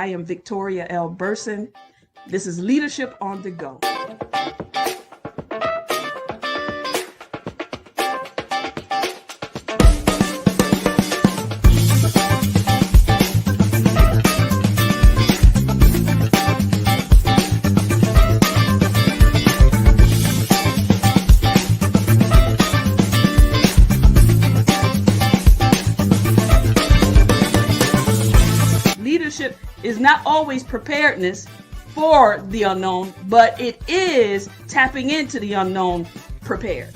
I am Victoria L. Burson. This is Leadership on the Go. Leadership is not always preparedness for the unknown, but it is tapping into the unknown prepared.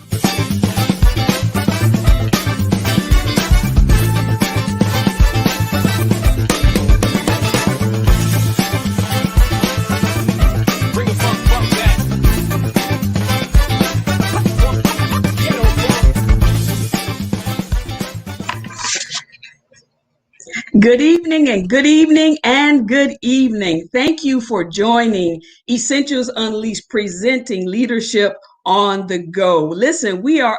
Good evening and good evening and good evening. Thank you for joining Essentials Unleashed, presenting Leadership on the Go. Listen, we are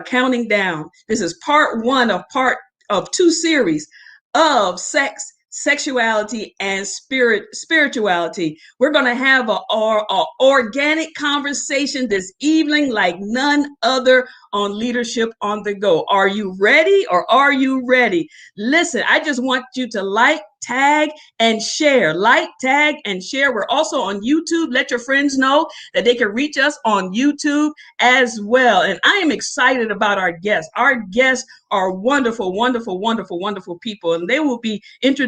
counting down. This is part one of two series of sexuality and spirituality. We're going to have a organic conversation this evening like none other on Leadership on the Go. Are you ready or are you ready? Listen, I just want you to like, tag, and share. Like, tag, and share. We're also on YouTube. Let your friends know that they can reach us on YouTube as well. And I am excited about our guests. Our guests are wonderful, wonderful, wonderful, wonderful people. And they will be,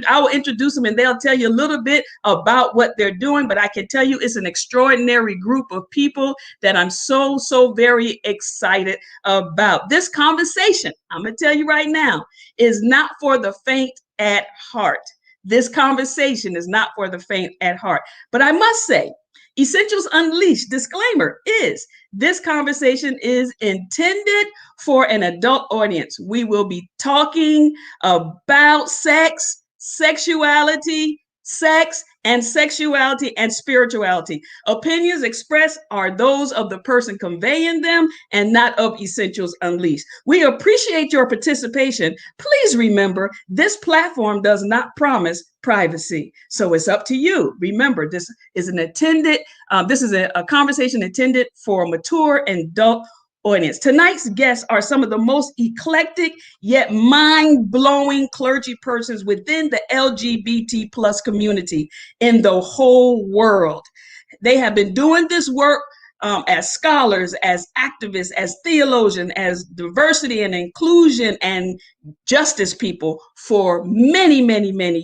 I will introduce them and they'll tell you a little bit about what they're doing. But I can tell you it's an extraordinary group of people that I'm so very excited about. This conversation, I'm going to tell you right now, is not for the faint at heart. This conversation is not for the faint at heart. But I must say, Essentials Unleashed, disclaimer is, this conversation is intended for an adult audience. We will be talking about sex, sexuality, and spirituality. Opinions expressed are those of the person conveying them and not of Essentials Unleashed. We appreciate your participation. Please remember, this platform does not promise privacy, so it's up to you. Remember, this is a conversation intended for a mature and adult audience. Tonight's guests are some of the most eclectic yet mind-blowing clergy persons within the LGBT plus community in the whole world. They have been doing this work as scholars, as activists, as theologians, as diversity and inclusion and justice people for many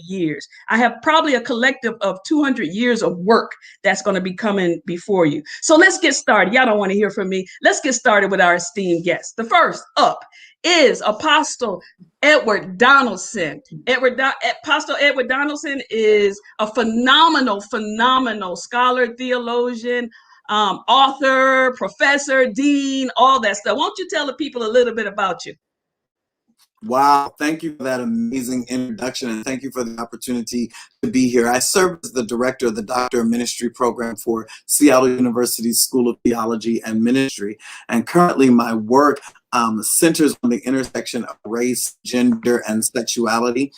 years. I have probably a collective of 200 years of work that's going to be coming before you. So let's get started. Y'all don't want to hear from me. Let's get started with our esteemed guests. The first up is Apostle Edward Donalson. Apostle Edward Donalson is a phenomenal scholar, theologian, author, professor, dean, all that stuff. Won't you tell the people a little bit about you? Wow, thank you for that amazing introduction, and thank you for the opportunity to be here. I serve as the director of the Doctor of Ministry program for Seattle University's School of Theology and Ministry, and currently my work centers on the intersection of race, gender, and sexuality.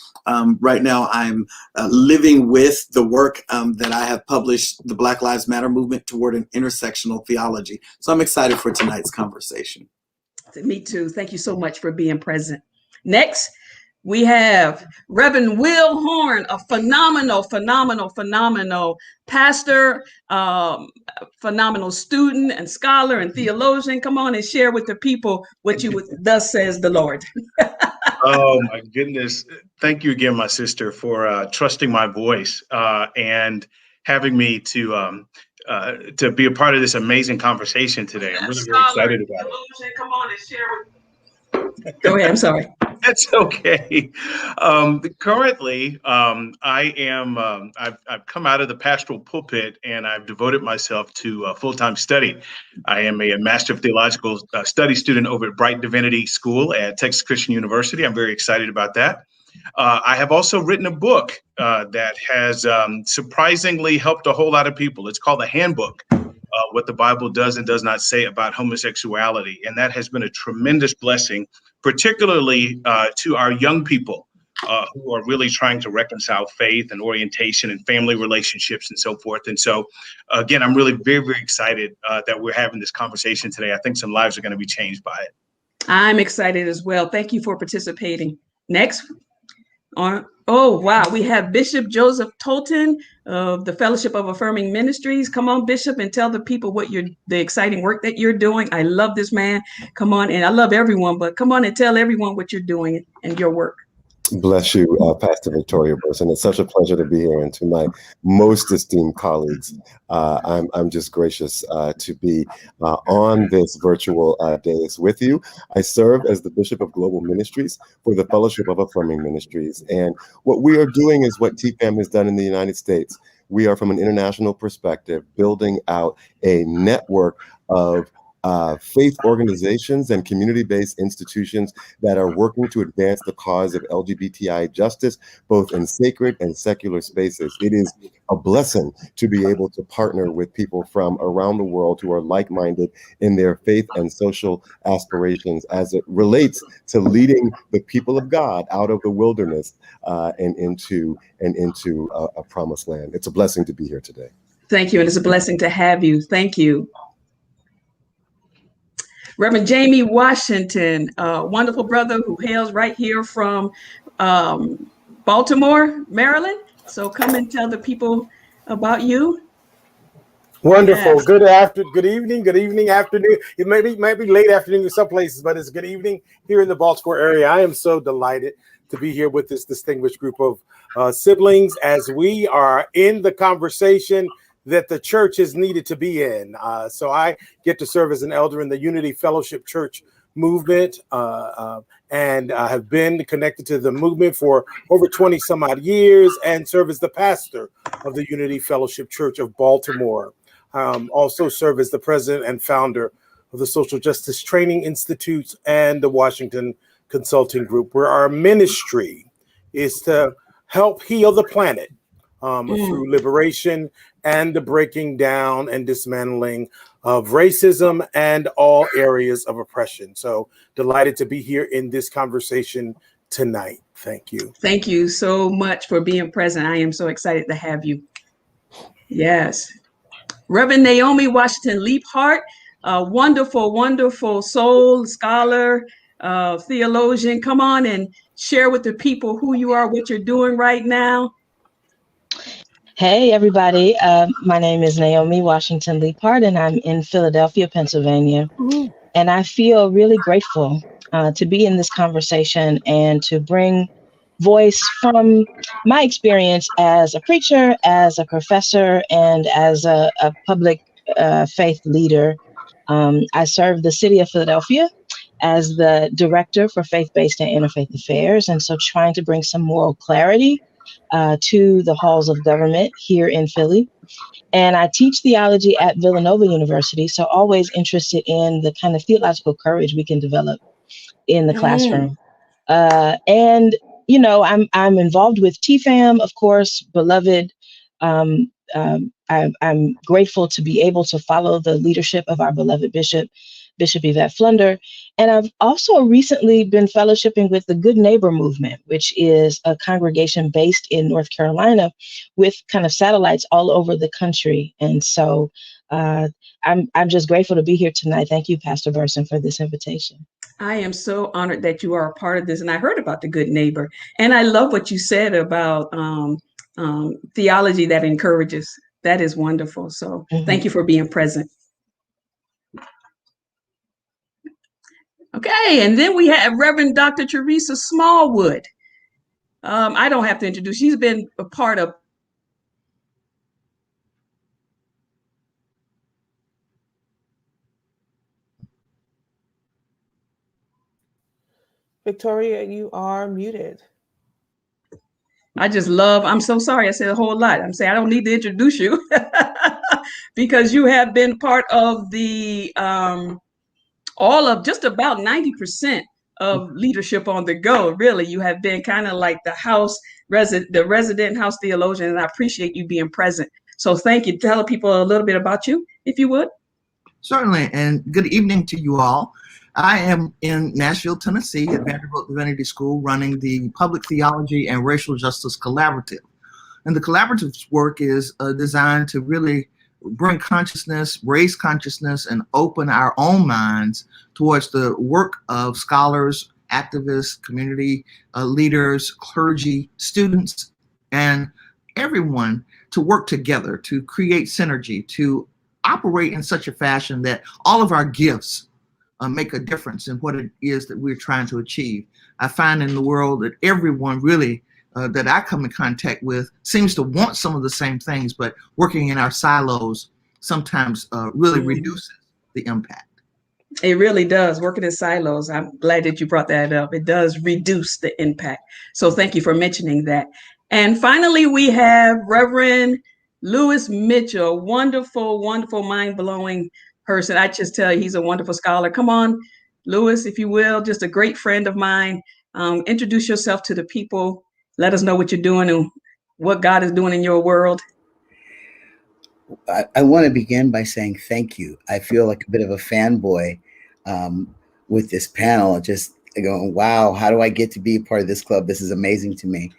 Right now, I'm living with the work that I have published, the Black Lives Matter movement toward an intersectional theology. So I'm excited for tonight's conversation. Me too. Thank you so much for being present. Next, we have Reverend Will Horn, a phenomenal pastor, phenomenal student and scholar and theologian. Come on and share with the people what you would, thus says the Lord. Oh my goodness. Thank you again, my sister, for trusting my voice and having me to be a part of this amazing conversation today. I'm really very excited about it. Come on and share with. Go ahead. I'm sorry. That's okay. Currently, I've come out of the pastoral pulpit and I've devoted myself to full-time study. I am a Master of Theological Study student over at Bright Divinity School at Texas Christian University. I'm very excited about that. I have also written a book that has surprisingly helped a whole lot of people. It's called The Handbook, What the Bible Does and Does Not Say About Homosexuality. And that has been a tremendous blessing, particularly to our young people who are really trying to reconcile faith and orientation and family relationships and so forth. And so, again, I'm really very, very excited that we're having this conversation today. I think some lives are going to be changed by it. I'm excited as well. Thank you for participating. Next. Oh, wow. We have Bishop Joseph Tolton of the Fellowship of Affirming Ministries. Come on, Bishop, and tell the people what the exciting work that you're doing. I love this man. Come on. And I love everyone, but come on and tell everyone what you're doing and your work. Bless you, Pastor Victoria Burson. It's such a pleasure to be here, and to my most esteemed colleagues, I'm just gracious to be on this virtual dais with you. I serve as the Bishop of Global Ministries for the Fellowship of Affirming Ministries, and what we are doing is what TFAM has done in the United States. We are, from an international perspective, building out a network of faith organizations and community-based institutions that are working to advance the cause of LGBTI justice, both in sacred and secular spaces. It is a blessing to be able to partner with people from around the world who are like-minded in their faith and social aspirations as it relates to leading the people of God out of the wilderness and into a promised land. It's a blessing to be here today. Thank you, and it's a blessing to have you. Thank you. Reverend Jamie Washington, a wonderful brother who hails right here from Baltimore, Maryland. So come and tell the people about you. Wonderful. Yes. Good evening, afternoon. It might be late afternoon in some places, but it's good evening here in the Baltimore area. I am so delighted to be here with this distinguished group of siblings as we are in the conversation that the church is needed to be in. So I get to serve as an elder in the Unity Fellowship Church movement and have been connected to the movement for over 20 some odd years and serve as the pastor of the Unity Fellowship Church of Baltimore. Also serve as the president and founder of the Social Justice Training Institute and the Washington Consulting Group, where our ministry is to help heal the planet through liberation and the breaking down and dismantling of racism and all areas of oppression. So delighted to be here in this conversation tonight. Thank you. Thank you so much for being present. I am so excited to have you. Yes. Reverend Naomi Washington-Leapheart, a wonderful, wonderful soul scholar, theologian. Come on and share with the people who you are, what you're doing right now. Hey, everybody. My name is Naomi Washington-Leapheart, and I'm in Philadelphia, Pennsylvania. Ooh. And I feel really grateful to be in this conversation and to bring voice from my experience as a preacher, as a professor, and as a public faith leader. I serve the city of Philadelphia as the director for faith-based and interfaith affairs, and so trying to bring some moral clarity to the halls of government here in Philly. And I teach theology at Villanova University, so always interested in the kind of theological courage we can develop in the classroom. And, you know, I'm involved with TFAM, of course, beloved. I'm grateful to be able to follow the leadership of our beloved Bishop Yvette Flunder. And I've also recently been fellowshipping with the Good Neighbor Movement, which is a congregation based in North Carolina with kind of satellites all over the country. And so I'm just grateful to be here tonight. Thank you, Pastor Burson, for this invitation. I am so honored that you are a part of this. And I heard about the Good Neighbor. And I love what you said about theology that encourages. That is wonderful. So thank you for being present. Okay, and then we have Reverend Dr. Teresa Smallwood. I don't have to introduce, she's been a part of. Victoria, you are muted. I'm so sorry, I said a whole lot. I'm saying I don't need to introduce you because you have been part of the, all of just about 90% of leadership on the go. Really, you have been kind of like the resident house theologian, and I appreciate you being present. So thank you. Tell people a little bit about you, if you would. Certainly, and good evening to you all. I am in Nashville, Tennessee at Vanderbilt Divinity School running the Public Theology and Racial Justice Collaborative. And the collaborative's work is designed to really bring consciousness, raise consciousness, and open our own minds towards the work of scholars, activists, community leaders, clergy, students, and everyone to work together to create synergy, to operate in such a fashion that all of our gifts make a difference in what it is that we're trying to achieve. I find in the world that everyone really that I come in contact with seems to want some of the same things, but working in our silos sometimes really reduces the impact. It really does. Working in silos. I'm glad that you brought that up. It does reduce the impact. So thank you for mentioning that. And finally, we have Reverend Lewis Mitchell, wonderful, wonderful, mind-blowing person. I just tell you, he's a wonderful scholar. Come on, Lewis, if you will, just a great friend of mine. Introduce yourself to the people. Let us know what you're doing and what God is doing in your world. I want to begin by saying thank you. I feel like a bit of a fanboy with this panel, just going, wow, how do I get to be a part of this club? This is amazing to me.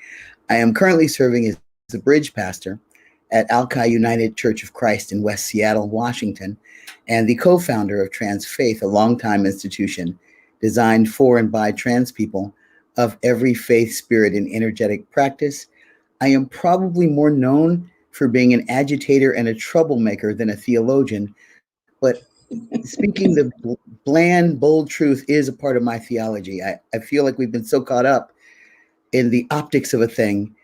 I am currently serving as a bridge pastor at Alki United Church of Christ in West Seattle, Washington, and the co-founder of Trans Faith, a longtime institution designed for and by trans people of every faith, spirit, and energetic practice. I am probably more known for being an agitator and a troublemaker than a theologian, but speaking the bland, bold truth is a part of my theology. I feel like we've been so caught up in the optics of a thing,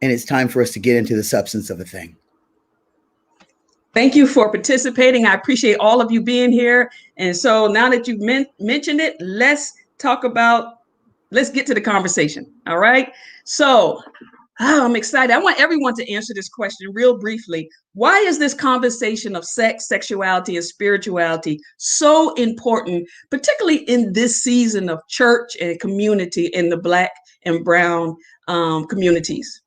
and it's time for us to get into the substance of a thing. Thank you for participating. I appreciate all of you being here. And so now that you've mentioned it, let's get to the conversation. All right. So I'm excited. I want everyone to answer this question real briefly. Why is this conversation of sex, sexuality, and spirituality so important, particularly in this season of church and community in the Black and Brown communities?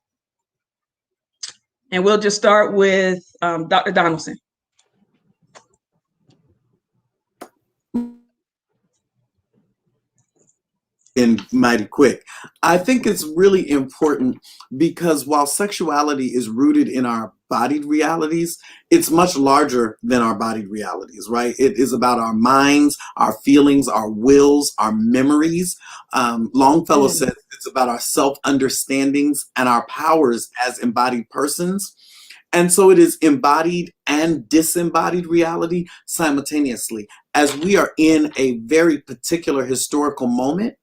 And we'll just start with Dr. Donalson. And mighty quick. I think it's really important because while sexuality is rooted in our bodied realities, it's much larger than our bodied realities, right? It is about our minds, our feelings, our wills, our memories. Longfellow says it's about our self-understandings and our powers as embodied persons. And so it is embodied and disembodied reality simultaneously. As we are in a very particular historical moment,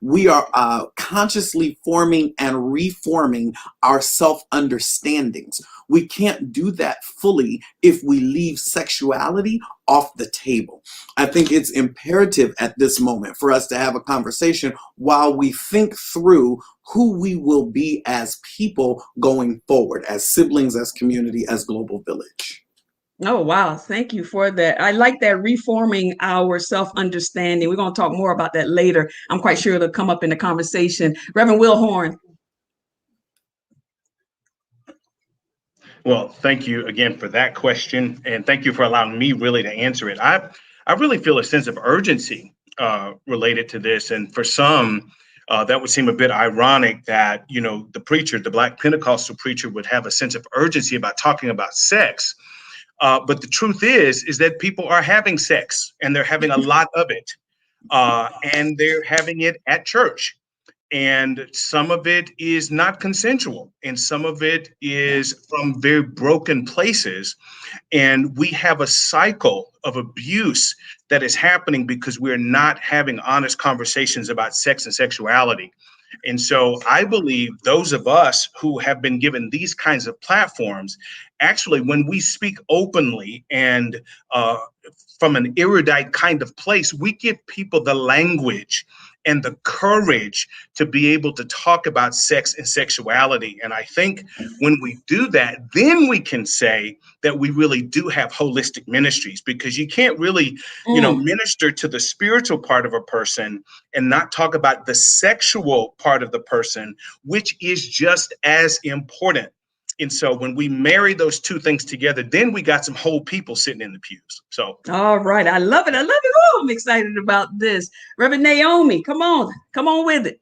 we are consciously forming and reforming our self-understandings. We can't do that fully if we leave sexuality off the table. I think it's imperative at this moment for us to have a conversation while we think through who we will be as people going forward, as siblings, as community, as global village. Oh, wow. Thank you for that. I like that, reforming our self-understanding. We're going to talk more about that later. I'm quite sure it'll come up in the conversation. Reverend Will Horn. Well, thank you again for that question. And thank you for allowing me really to answer it. I really feel a sense of urgency related to this. And for some, that would seem a bit ironic that, you know, the preacher, the Black Pentecostal preacher, would have a sense of urgency about talking about sex. But the truth is that people are having sex, and they're having a lot of it, and they're having it at church. And some of it is not consensual, and some of it is from very broken places. And we have a cycle of abuse that is happening because we're not having honest conversations about sex and sexuality. And so I believe those of us who have been given these kinds of platforms, actually, when we speak openly and from an erudite kind of place, we give people the language and the courage to be able to talk about sex and sexuality. And I think when we do that, then we can say that we really do have holistic ministries, because you can't really, you know, minister to the spiritual part of a person and not talk about the sexual part of the person, which is just as important. And so when we marry those two things together, then we got some whole people sitting in the pews. So. All right. I love it. I love it. Oh, I'm excited about this. Reverend Naomi, come on with it.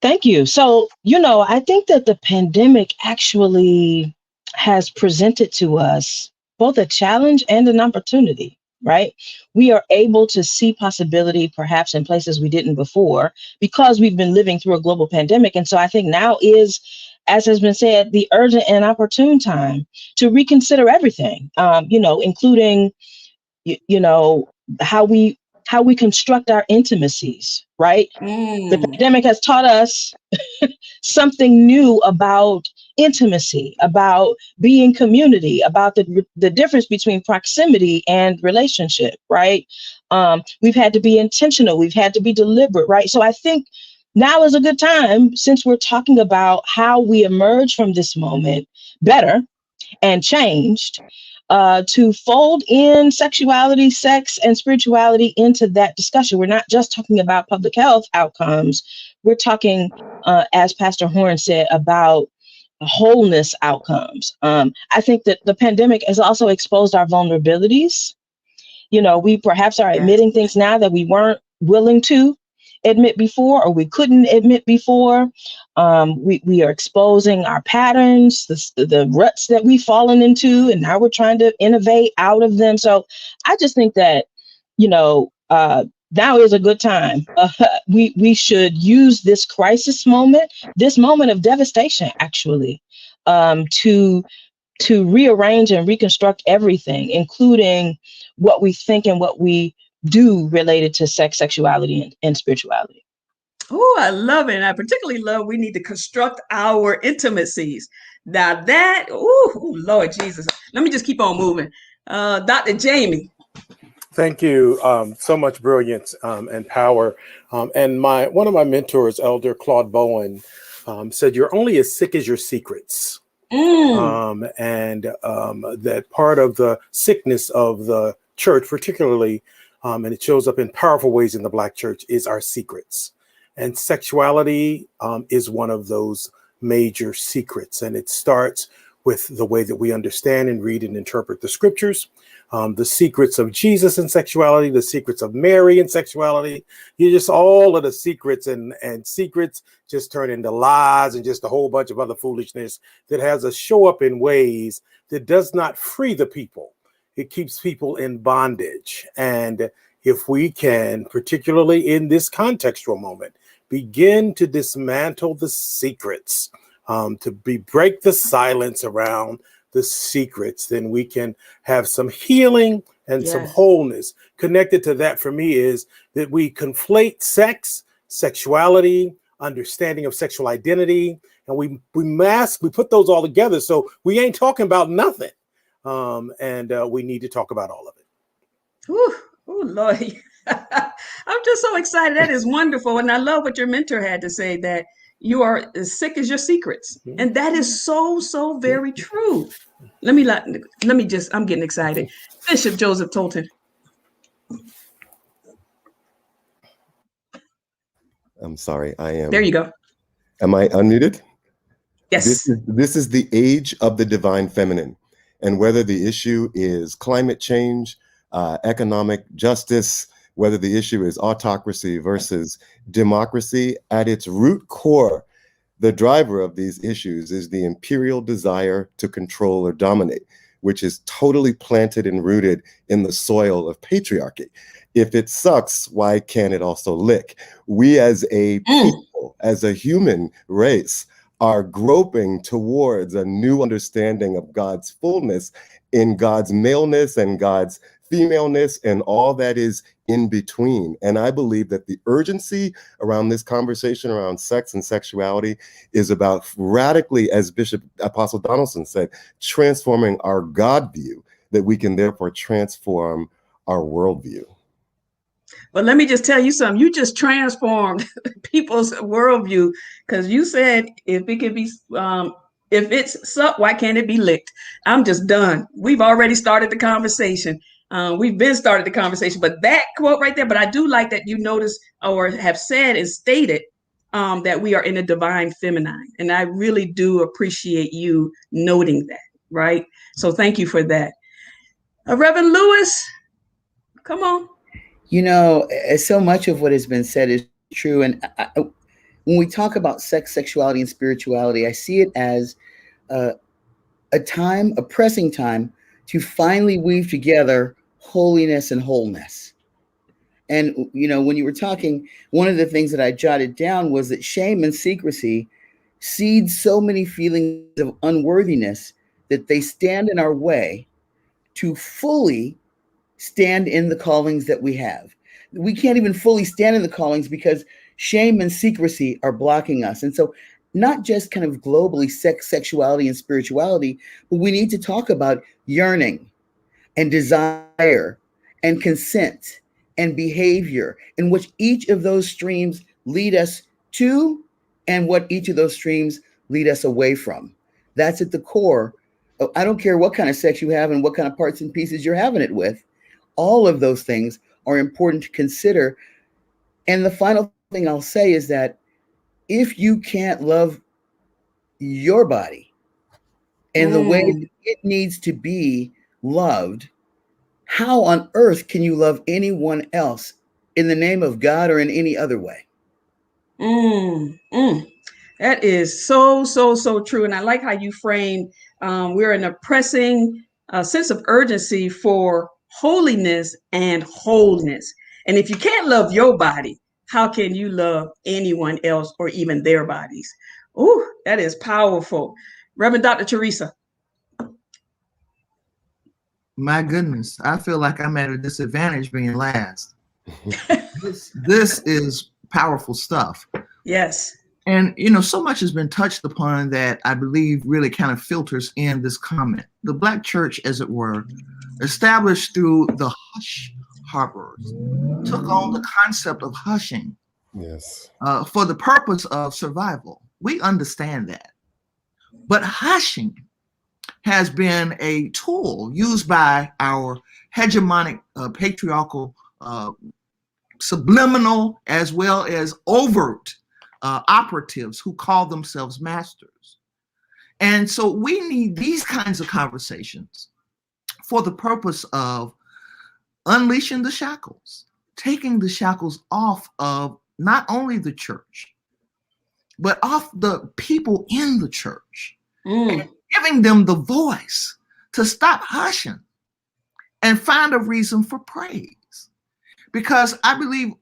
Thank you. So, I think that the pandemic actually has presented to us both a challenge and an opportunity, right? We are able to see possibility perhaps in places we didn't before because we've been living through a global pandemic. And so I think now is, as has been said, the urgent and opportune time to reconsider everything, including, how we construct our intimacies, right? The pandemic has taught us something new about intimacy, about being community, about the difference between proximity and relationship, right? We've had to be intentional. We've had to be deliberate, right? So I think now is a good time, since we're talking about how we emerge from this moment better and changed, to fold in sexuality, sex, and spirituality into that discussion. We're not just talking about public health outcomes. We're talking, as Pastor Horn said, about wholeness outcomes. I think that the pandemic has also exposed our vulnerabilities. We perhaps are admitting things now that we weren't willing to admit before, or we couldn't admit before. We are exposing our patterns, the ruts that we've fallen into, and now we're trying to innovate out of them. So I just think that, now is a good time. We should use this crisis moment, this moment of devastation, actually, to rearrange and reconstruct everything, including what we think and what we do related to sex, sexuality, and spirituality. Oh, I love it. And I particularly love we need to construct our intimacies. Now that, Lord Jesus. Let me just keep on moving. Dr. Jamie. Thank you. So much brilliance and power. And one of my mentors, Elder Claude Bowen, said, "You're only as sick as your secrets." And that part of the sickness of the church, particularly, and it shows up in powerful ways in the Black church, is our secrets. And sexuality is one of those major secrets. And it starts with the way that we understand and read and interpret the scriptures, the secrets of Jesus and sexuality, the secrets of Mary and sexuality. You just all of the secrets, and secrets just turn into lies and just a whole bunch of other foolishness that has us show up in ways that does not free the people. It keeps people in bondage. And if we can, particularly in this contextual moment, begin to dismantle the secrets, break the silence around the secrets, then we can have some healing and some wholeness. Connected to that for me is that we conflate sex, sexuality, understanding of sexual identity, and we put those all together. So we ain't talking about nothing. And we need to talk about all of it. Oh, Lord. I'm just so excited. That is wonderful. And I love what your mentor had to say, that you are as sick as your secrets. And that is so, so very true. Let me I'm getting excited. Bishop Joseph Tolton. I'm sorry, I am. There you go. Am I unmuted? Yes. This is the age of the divine feminine. And whether the issue is climate change, economic justice, whether the issue is autocracy versus democracy, at its root core, the driver of these issues is the imperial desire to control or dominate, which is totally planted and rooted in the soil of patriarchy. If it sucks, why can't it also lick? We as a people, as a human race, are groping towards a new understanding of God's fullness in God's maleness and God's femaleness and all that is in between. And I believe that the urgency around this conversation around sex and sexuality is about radically, as Bishop Apostle Donalson said, transforming our God view, that we can therefore transform our worldview. Well, let me just tell you something. You just transformed people's worldview, because you said if it could be, if it's sucked, why can't it be licked? I'm just done. We've already started the conversation. We've been started the conversation, but that quote right there. But I do like that you noticed or have said and stated that we are in a divine feminine. And I really do appreciate you noting that, right? So thank you for that. Reverend Lewis, come on. You know, so much of what has been said is true. And when we talk about sex, sexuality, and spirituality, I see it as a time, a pressing time to finally weave together holiness and wholeness. And, you know, when you were talking, one of the things that I jotted down was that shame and secrecy seed so many feelings of unworthiness that they stand in our way to fully stand in the callings that we have. We can't even fully stand in the callings because shame and secrecy are blocking us. And so not just kind of globally sex, sexuality, and spirituality, but we need to talk about yearning and desire and consent and behavior, in which each of those streams lead us to and what each of those streams lead us away from. That's at the core. I don't care what kind of sex you have and what kind of parts and pieces you're having it with. All of those things are important to consider. And the final thing I'll say is that if you can't love your body in the way that it needs to be loved, how on earth can you love anyone else in the name of God or in any other way? That is so, so, so true. And I like how you framed we're in a pressing sense of urgency for holiness and wholeness. And if you can't love your body, how can you love anyone else or even their bodies? Ooh, that is powerful. Reverend Dr. Teresa. My goodness, I feel like I'm at a disadvantage being last. This is powerful stuff. Yes. And, you know, so much has been touched upon that I believe really kind of filters in this comment. The Black church, as it were, established through the hush harpers, took on the concept of hushing. Yes. For the purpose of survival. We understand that. But hushing has been a tool used by our hegemonic patriarchal subliminal as well as overt operatives who call themselves masters. And so we need these kinds of conversations for the purpose of unleashing the shackles, taking the shackles off of not only the church, but off the people in the church, and giving them the voice to stop hushing and find a reason for praise. Because I believe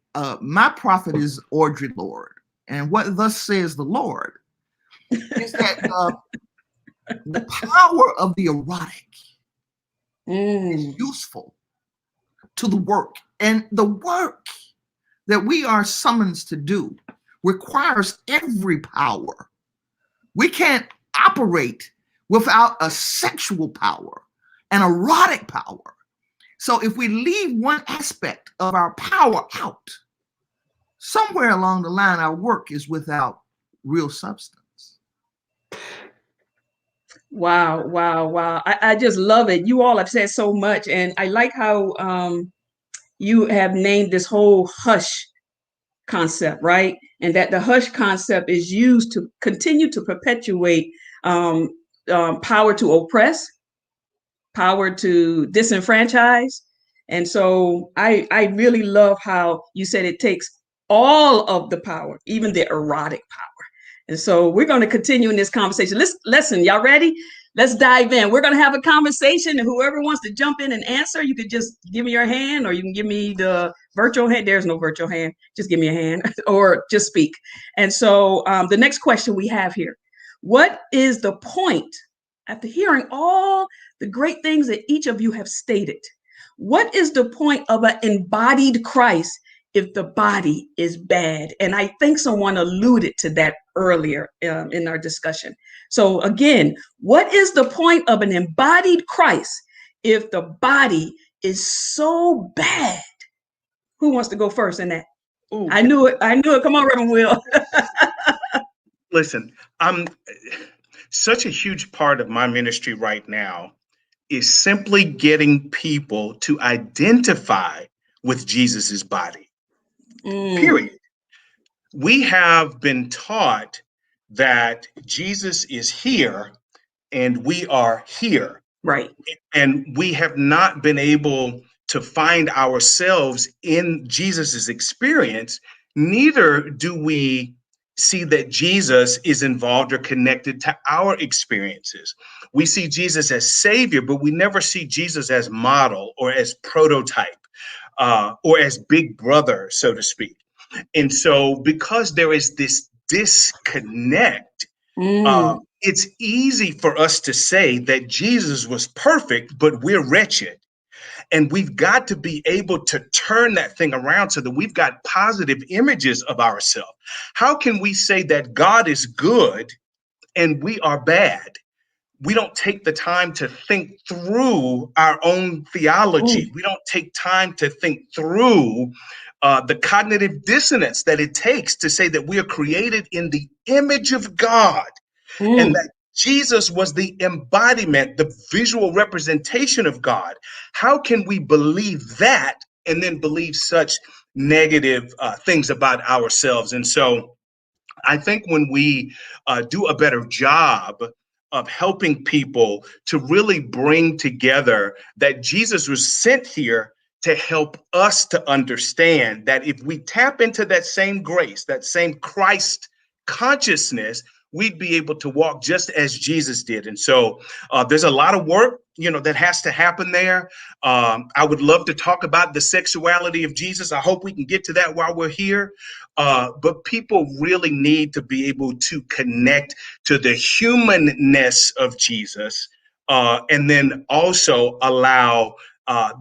my prophet is Audre Lorde, and what thus says the Lord is that the power of the erotic is useful to the work, and the work that we are summoned to do requires every power. We can't operate without a sexual power, an erotic power. So if we leave one aspect of our power out, somewhere along the line, our work is without real substance. Wow, wow, wow. I just love it. You all have said so much. And I like how you have named this whole hush concept, right? And that the hush concept is used to continue to perpetuate power to oppress, power to disenfranchise. And so I really love how you said it takes all of the power, even the erotic power. And so we're going to continue in this conversation. Listen, y'all ready? Let's dive in. We're going to have a conversation, and whoever wants to jump in and answer, you could just give me your hand, or you can give me the virtual hand. There's no virtual hand. Just give me a hand or just speak. And so the next question we have here, what is the point, after hearing all the great things that each of you have stated, what is the point of an embodied Christ if the body is bad? And I think someone alluded to that earlier in our discussion. So again, what is the point of an embodied Christ if the body is so bad? Who wants to go first in that? Ooh. I knew it. Come on, Reverend Will. Listen, such a huge part of my ministry right now is simply getting people to identify with Jesus's body. Period. we have been taught that Jesus is here and we are here. Right. And we have not been able to find ourselves in Jesus's experience. Neither do we see that Jesus is involved or connected to our experiences. We see Jesus as Savior, but we never see Jesus as model or as prototype or as big brother, so to speak. And so because there is this disconnect, it's easy for us to say that Jesus was perfect, but we're wretched. And we've got to be able to turn that thing around so that we've got positive images of ourselves. How can we say that God is good and we are bad? We don't take the time to think through our own theology. We don't take time to think through the cognitive dissonance that it takes to say that we are created in the image of God. And that Jesus was the embodiment, the visual representation of God. How can we believe that and then believe such negative things about ourselves? And so I think when we do a better job of helping people to really bring together that Jesus was sent here to help us to understand that if we tap into that same grace, that same Christ consciousness, we'd be able to walk just as Jesus did. And so there's a lot of work, that has to happen there. I would love to talk about the sexuality of Jesus. I hope we can get to that while we're here. But people really need to be able to connect to the humanness of Jesus and then also allow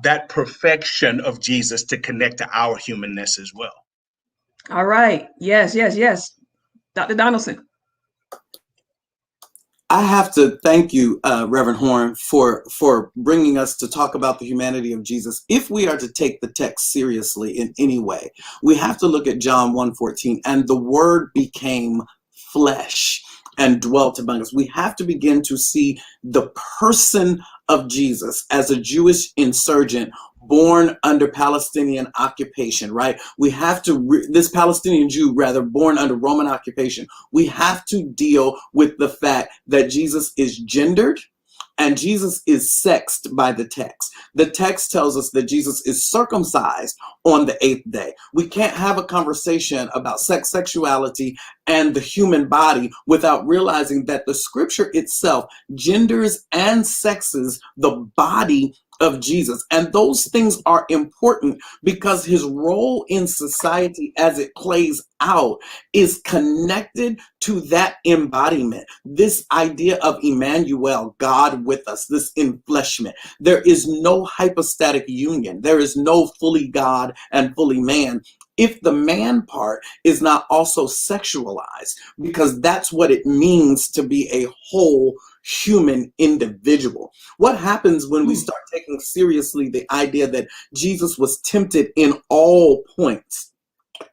that perfection of Jesus to connect to our humanness as well. All right. Yes. Dr. Donalson. I have to thank you, Reverend Horn, for bringing us to talk about the humanity of Jesus. If we are to take the text seriously in any way, we have to look at John 1:14, and the word became flesh and dwelt among us. We have to begin to see the person of Jesus as a Jewish insurgent born under Palestinian occupation, right? We have to, this Palestinian Jew, rather, born under Roman occupation, we have to deal with the fact that Jesus is gendered and Jesus is sexed by the text. The text tells us that Jesus is circumcised on the 8th day. We can't have a conversation about sexuality, and the human body without realizing that the scripture itself genders and sexes the body of Jesus. And those things are important because his role in society as it plays out is connected to that embodiment. This idea of Emmanuel, God with us, this enfleshment. There is no hypostatic union. There is no fully God and fully man if the man part is not also sexualized, because that's what it means to be a whole human individual. What happens when we start taking seriously the idea that Jesus was tempted in all points,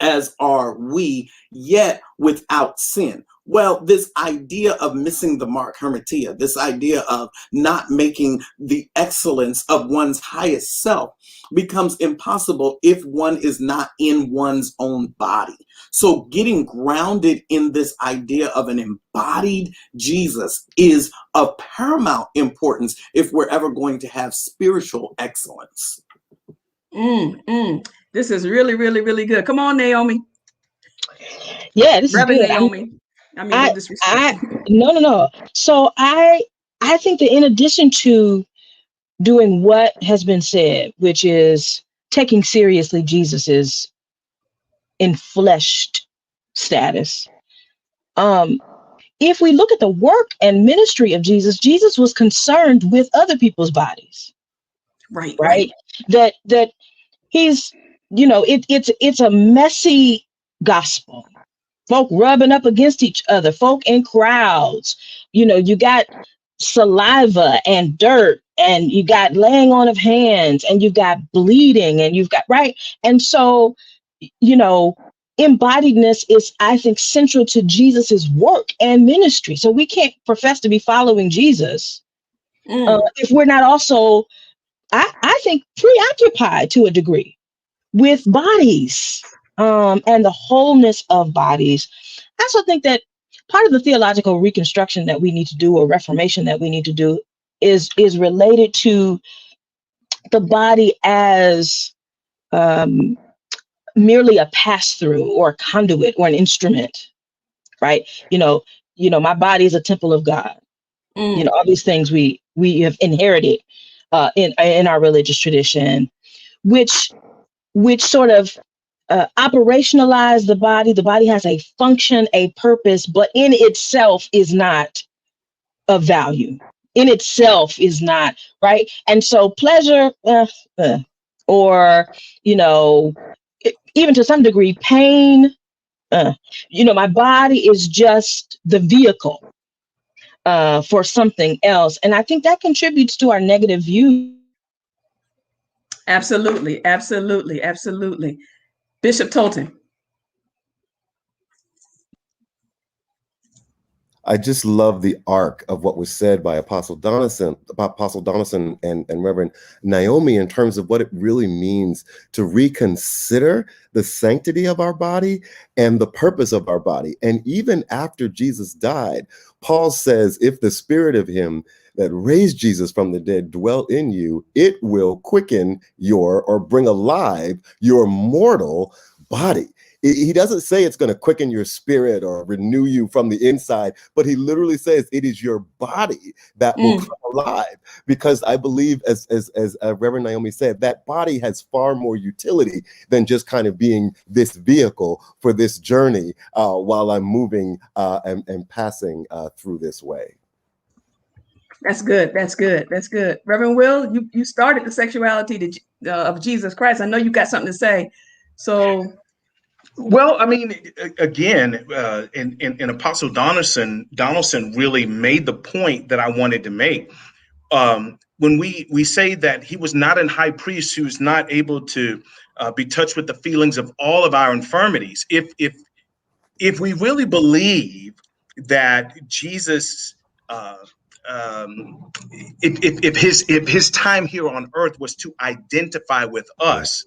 as are we, yet without sin? Well, this idea of missing the mark, hermetia, this idea of not making the excellence of one's highest self becomes impossible if one is not in one's own body. So getting grounded in this idea of an embodied Jesus is of paramount importance if we're ever going to have spiritual excellence. This is really, really, really good. Come on, Naomi. Yeah, this Reverend is good. Naomi. No disrespect. No. So I think that in addition to doing what has been said, which is taking seriously Jesus's enfleshed status, if we look at the work and ministry of Jesus, Jesus was concerned with other people's bodies. Right. That he's, it's a messy gospel. Folk rubbing up against each other, folk in crowds. You got saliva and dirt, and you got laying on of hands, and you've got bleeding, and you've got, right? And so, embodiedness is, I think, central to Jesus's work and ministry. So we can't profess to be following Jesus if we're not also, I think, preoccupied to a degree with bodies. and the wholeness of bodies. I also think that part of the theological reconstruction that we need to do, or reformation that we need to do, is related to the body as merely a pass-through or a conduit or an instrument, right? My body is a temple of God. All these things we have inherited in our religious tradition, which sort of operationalize the body. The body has a function, a purpose, but in itself is not of value. In itself is not, right? And so pleasure, or, even to some degree, pain, my body is just the vehicle for something else. And I think that contributes to our negative view. Absolutely, absolutely, absolutely. Bishop Tolton. I just love the arc of what was said by Apostle Donalson and Reverend Naomi in terms of what it really means to reconsider the sanctity of our body and the purpose of our body. And even after Jesus died, Paul says, if the spirit of him that raised Jesus from the dead dwell in you, it will quicken or bring alive your mortal body. He doesn't say it's going to quicken your spirit or renew you from the inside, but he literally says it is your body that will come alive. Because I believe, as Reverend Naomi said, that body has far more utility than just kind of being this vehicle for this journey while I'm moving and passing through this way. That's good. That's good. That's good. Reverend Will, you started the sexuality of Jesus Christ. I know you got something to say. So. Well, I mean, again, in Apostle Donalson really made the point that I wanted to make. When we say that he was not an high priest who's not able to be touched with the feelings of all of our infirmities, if we really believe that Jesus, if his time here on earth was to identify with us,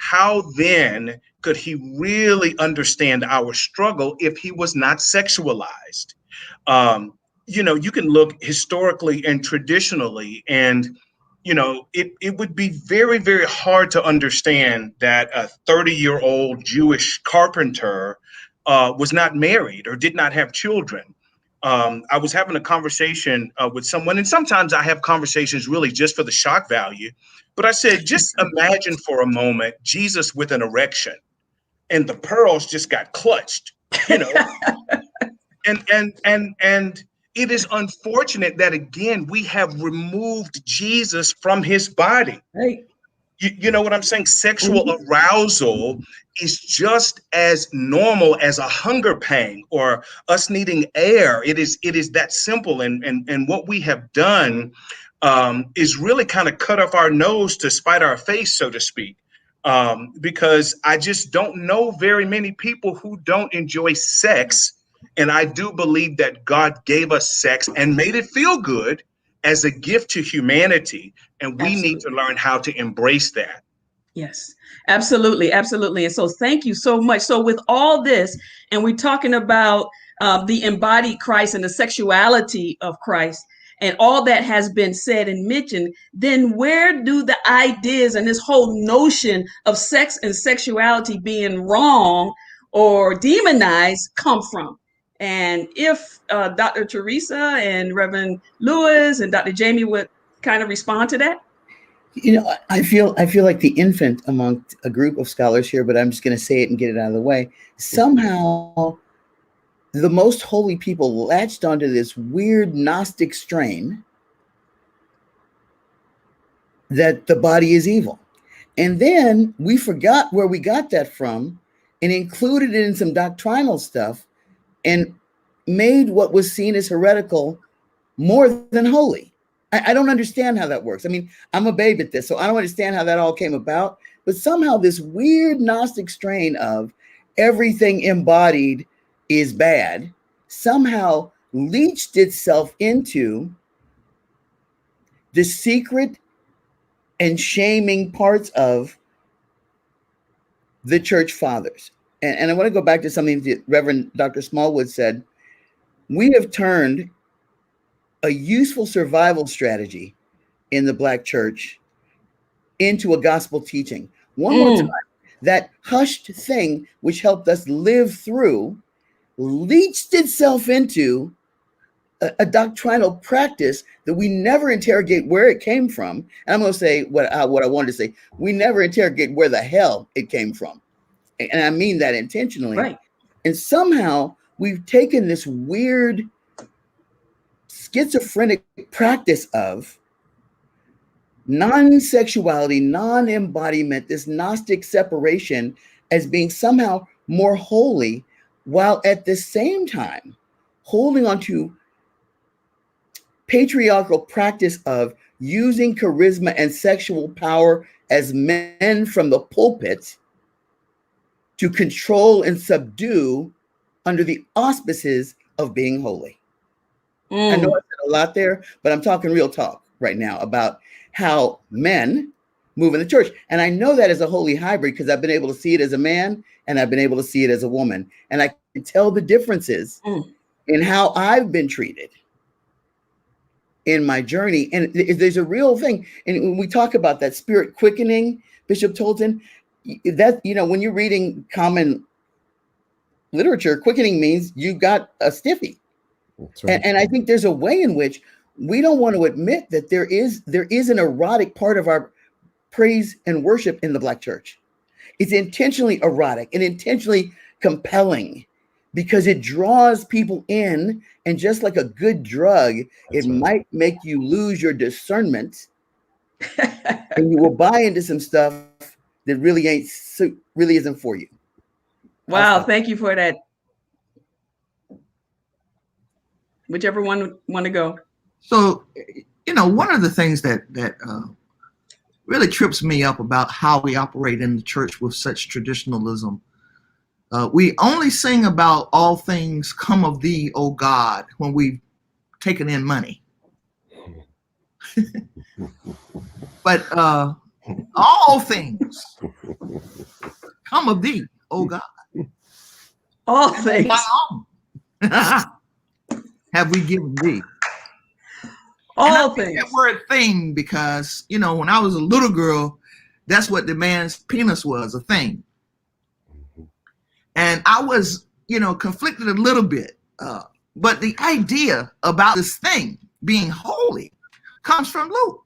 how then could he really understand our struggle if he was not sexualized? You can look historically and traditionally, and it would be very, very hard to understand that a 30-year-old Jewish carpenter was not married or did not have children. I was having a conversation with someone, and sometimes I have conversations really just for the shock value. But I said, just imagine for a moment Jesus with an erection, and the pearls just got clutched, and it is unfortunate that again we have removed Jesus from his body. Right. You know what I'm saying? Sexual arousal is just as normal as a hunger pang or us needing air. It is that simple. And what we have done is really kind of cut off our nose to spite our face, so to speak. Because I just don't know very many people who don't enjoy sex. And I do believe that God gave us sex and made it feel good as a gift to humanity. And we need to learn how to embrace that. Yes, absolutely. Absolutely. And so thank you so much. So with all this, and we're talking about the embodied Christ and the sexuality of Christ, and all that has been said and mentioned, then where do the ideas and this whole notion of sex and sexuality being wrong or demonized come from? And if Dr. Teresa and Reverend Lewis and Dr. Jamie would kind of respond to that. I feel like the infant among a group of scholars here, but I'm just going to say it and get it out of the way. Somehow, the most holy people latched onto this weird Gnostic strain that the body is evil. And then we forgot where we got that from and included it in some doctrinal stuff and made what was seen as heretical more than holy. I don't understand how that works. I mean, I'm a babe at this, so I don't understand how that all came about. But somehow this weird Gnostic strain of everything embodied is bad somehow leached itself into the secret and shaming parts of the church fathers. And I want to go back to something that Reverend Dr. Smallwood said. We have turned a useful survival strategy in the Black church into a gospel teaching. One more time, that hushed thing which helped us live through leached itself into a doctrinal practice that we never interrogate where it came from. And I'm going to say what I wanted to say. We never interrogate where the hell it came from. And I mean that intentionally. Right. And somehow we've taken this weird schizophrenic practice of non-sexuality, non-embodiment, this Gnostic separation as being somehow more holy, while at the same time holding on to patriarchal practice of using charisma and sexual power as men from the pulpit to control and subdue under the auspices of being holy. I know I said a lot there, but I'm talking real talk right now about how men move in the church. And I know that as a holy hybrid because I've been able to see it as a man and I've been able to see it as a woman. And I can tell the differences in how I've been treated in my journey. And there's a real thing. And when we talk about that spirit quickening, Bishop Tolton, that, you know, when you're reading common literature, quickening means you got a stiffy. Right. And I think there's a way in which we don't want to admit that there is an erotic part of our praise and worship in the Black church. It's intentionally erotic and intentionally compelling because it draws people in, and just like a good drug, it might make you lose your discernment and you will buy into some stuff that really isn't for you. Wow, thank you for that. Whichever one want to go. So, you know, one of the things that really trips me up about how we operate in the church with such traditionalism, we only sing about all things come of thee, O God, when we've taken in money. But all things come of thee, O God. All things. Have we given thee? All things. That word thing, because, you know, when I was a little girl, that's what the man's penis was, a thing. And I was, you know, conflicted a little bit. But the idea about this thing being holy comes from Luke.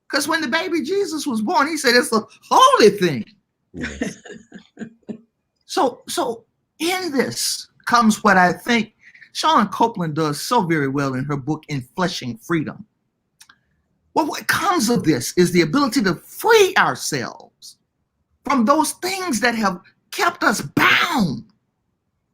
Because when the baby Jesus was born, he said it's a holy thing. Yes. So in this comes what I think Shauna Copeland does so very well in her book, Enfleshing Freedom. Well, what comes of this is the ability to free ourselves from those things that have kept us bound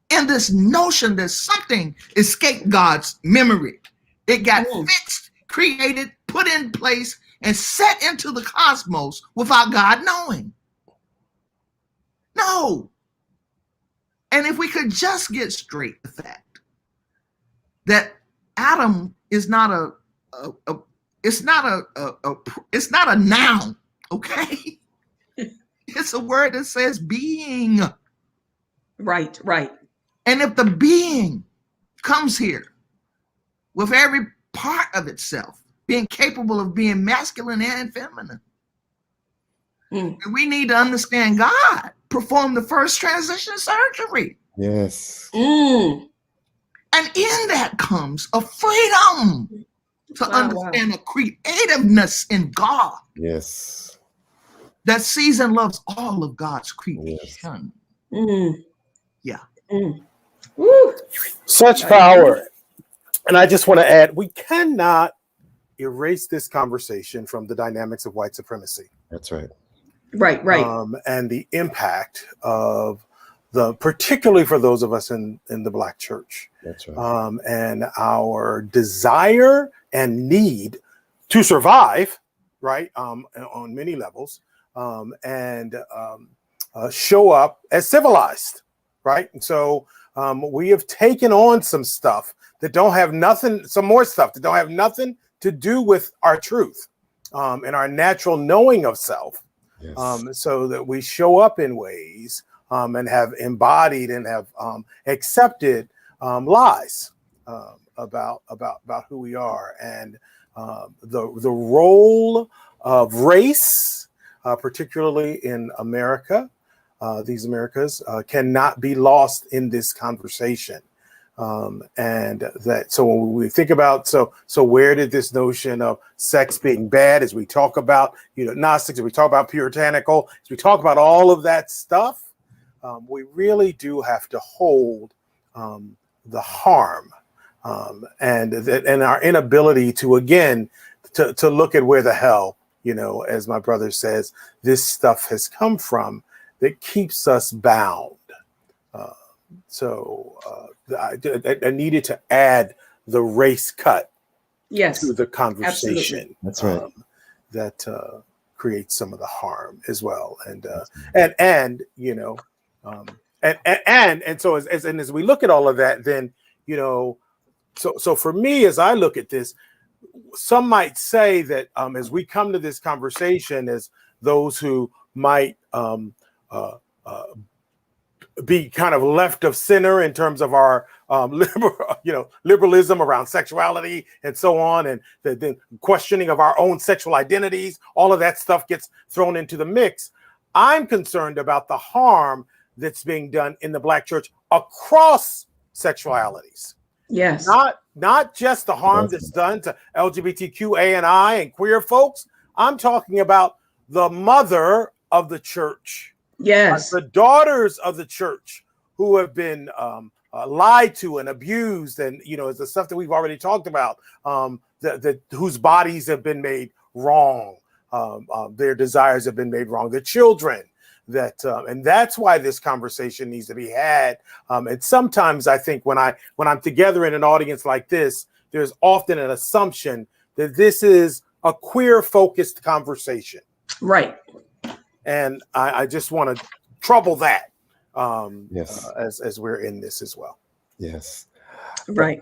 in this notion that something escaped God's memory. It got fixed, created, put in place, and set into the cosmos without God knowing. No. And if we could just get straight the fact that Adam is not it's not a noun, okay? It's a word that says being. Right. And if the being comes here with every part of itself being capable of being masculine and feminine, we need to understand God performed the first transition surgery. Yes. And in that comes a freedom to understand a creativeness in God. Yes. That sees and loves all of God's creation. Yes. Yeah. Woo. Such power. And I just want to add, we cannot erase this conversation from the dynamics of white supremacy. That's right. Right. And the impact of particularly for those of us in the Black church. That's right. And our desire and need to survive, right, on many levels, and show up as civilized, right? And so we have taken on some stuff that don't have nothing, some more stuff that don't have nothing to do with our truth and our natural knowing of self. Yes. So that we show up in ways and have embodied and have accepted lies about who we are, and the role of race, particularly in America, these Americas, cannot be lost in this conversation. And that, so when we think about, so where did this notion of sex being bad, as we talk about, Gnostics, as we talk about puritanical, as we talk about all of that stuff, we really do have to hold the harm and our inability to, again, to look at where the hell, as my brother says, this stuff has come from, that keeps us bound. So I needed to add the race cut to the conversation. Absolutely. That's right. That creates some of the harm as well. And so as we look at all of that, then so for me, as I look at this, some might say that as we come to this conversation, as those who might be kind of left of center in terms of our liberalism around sexuality and so on, and the questioning of our own sexual identities, all of that stuff gets thrown into the mix. I'm concerned about the harm that's being done in the Black church across sexualities. Yes. Not just the harm that's done to LGBTQA and I and queer folks. I'm talking about the mother of the church. Yes. The daughters of the church who have been lied to and abused, and it's the stuff that we've already talked about, whose bodies have been made wrong, their desires have been made wrong, the children and that's why this conversation needs to be had. And sometimes I think when I'm together in an audience like this, there's often an assumption that this is a queer focused conversation. Right. And I just want to trouble that Yes. As we're in this as well. Yes. Right.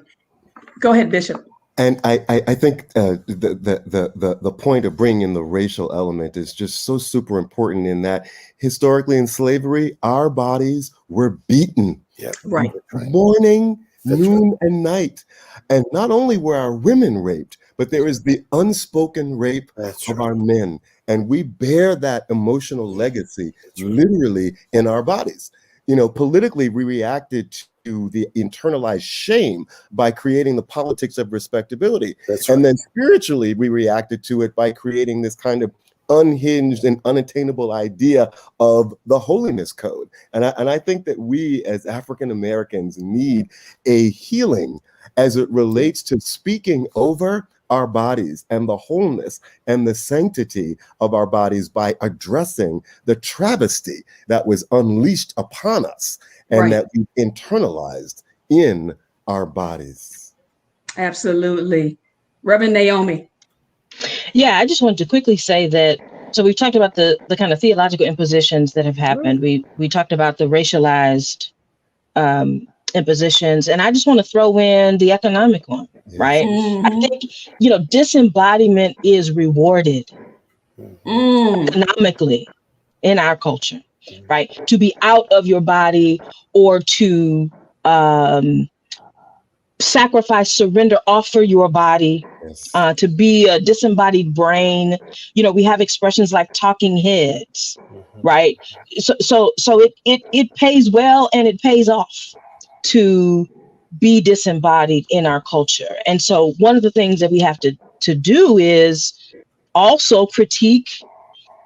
Go ahead, Bishop. And I think the point of bringing in the racial element is just so super important, in that historically in slavery, our bodies were beaten. Yep. Right. Morning, noon, and night. And not only were our women raped, but there is the unspoken rape of our men. And we bear that emotional legacy literally in our bodies. Politically, we reacted to the internalized shame by creating the politics of respectability. And then spiritually, we reacted to it by creating this kind of unhinged and unattainable idea of the holiness code. And I think that we as African Americans need a healing as it relates to speaking over our bodies and the wholeness and the sanctity of our bodies by addressing the travesty that was unleashed upon us and that we internalized in our bodies. Absolutely. Reverend Naomi. Yeah, I just wanted to quickly say that, so we've talked about the kind of theological impositions that have happened. We talked about the racialized impositions, and I just want to throw in the economic one, right? Mm-hmm. I think, disembodiment is rewarded economically in our culture, right? To be out of your body or to sacrifice, surrender, offer your body, to be a disembodied brain. We have expressions like talking heads, right? So it pays well and it pays off to be disembodied in our culture. And so one of the things that we have to do is also critique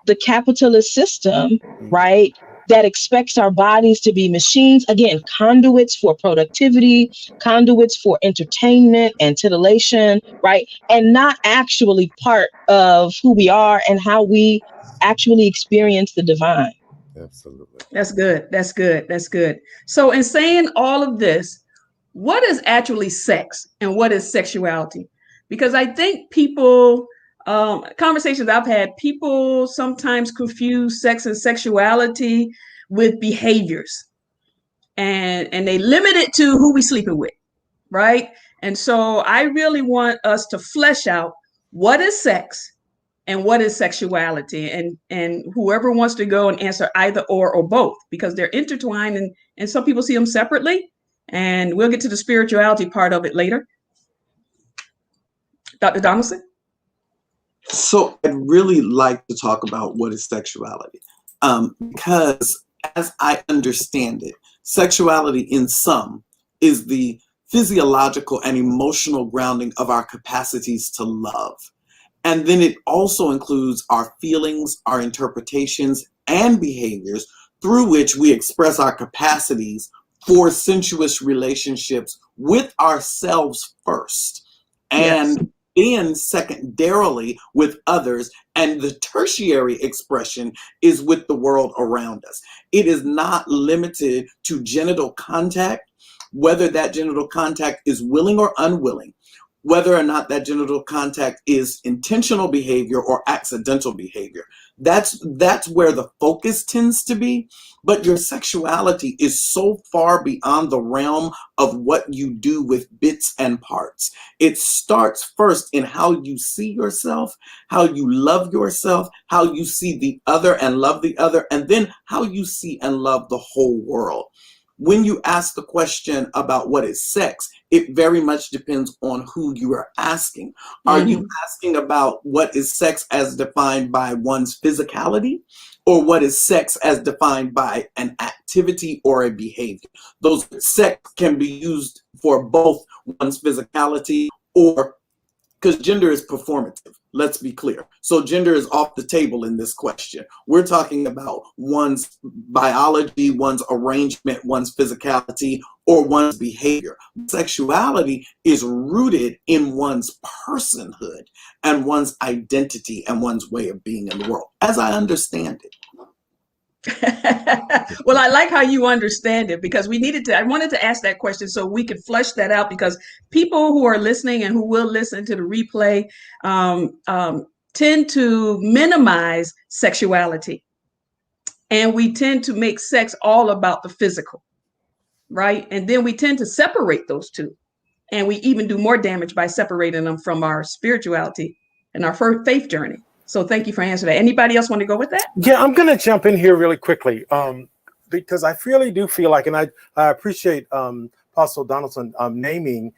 the capitalist system, right? That expects our bodies to be machines, again, conduits for productivity, conduits for entertainment and titillation, right? And not actually part of who we are and how we actually experience the divine. Absolutely. That's good. That's good. That's good. So in saying all of this, what is actually sex and what is sexuality? Because I think people, conversations I've had, people sometimes confuse sex and sexuality with behaviors, and they limit it to who we sleeping with, right? And so I really want us to flesh out what is sex and what is sexuality? And whoever wants to go and answer either or both, because they're intertwined, and some people see them separately. And we'll get to the spirituality part of it later. Dr. Donalson? So I'd really like to talk about what is sexuality, because as I understand it, sexuality in sum is the physiological and emotional grounding of our capacities to love. And then it also includes our feelings, our interpretations, and behaviors through which we express our capacities for sensuous relationships with ourselves first. And yes. Then secondarily with others, and the tertiary expression is with the world around us. It is not limited to genital contact, whether that genital contact is willing or unwilling, whether or not that genital contact is intentional behavior or accidental behavior. That's where the focus tends to be. But your sexuality is so far beyond the realm of what you do with bits and parts. It starts first in how you see yourself, how you love yourself, how you see the other and love the other, and then how you see and love the whole world. When you ask the question about what is sex, it very much depends on who you are asking. Are you asking about what is sex as defined by one's physicality, or what is sex as defined by an activity or a behavior? Those sex can be used for both one's physicality, or because gender is performative, let's be clear. So gender is off the table in this question. We're talking about one's biology, one's arrangement, one's physicality, or one's behavior. Sexuality is rooted in one's personhood and one's identity and one's way of being in the world, as I understand it. Well, I like how you understand it, because I wanted to ask that question so we could flesh that out, because people who are listening and who will listen to the replay tend to minimize sexuality. And we tend to make sex all about the physical, right? And then we tend to separate those two. And we even do more damage by separating them from our spirituality and our faith journey. So thank you for answering that. Anybody else want to go with that? Yeah, I'm going to jump in here really quickly because I really do feel like, and I appreciate Apostle Donaldson naming,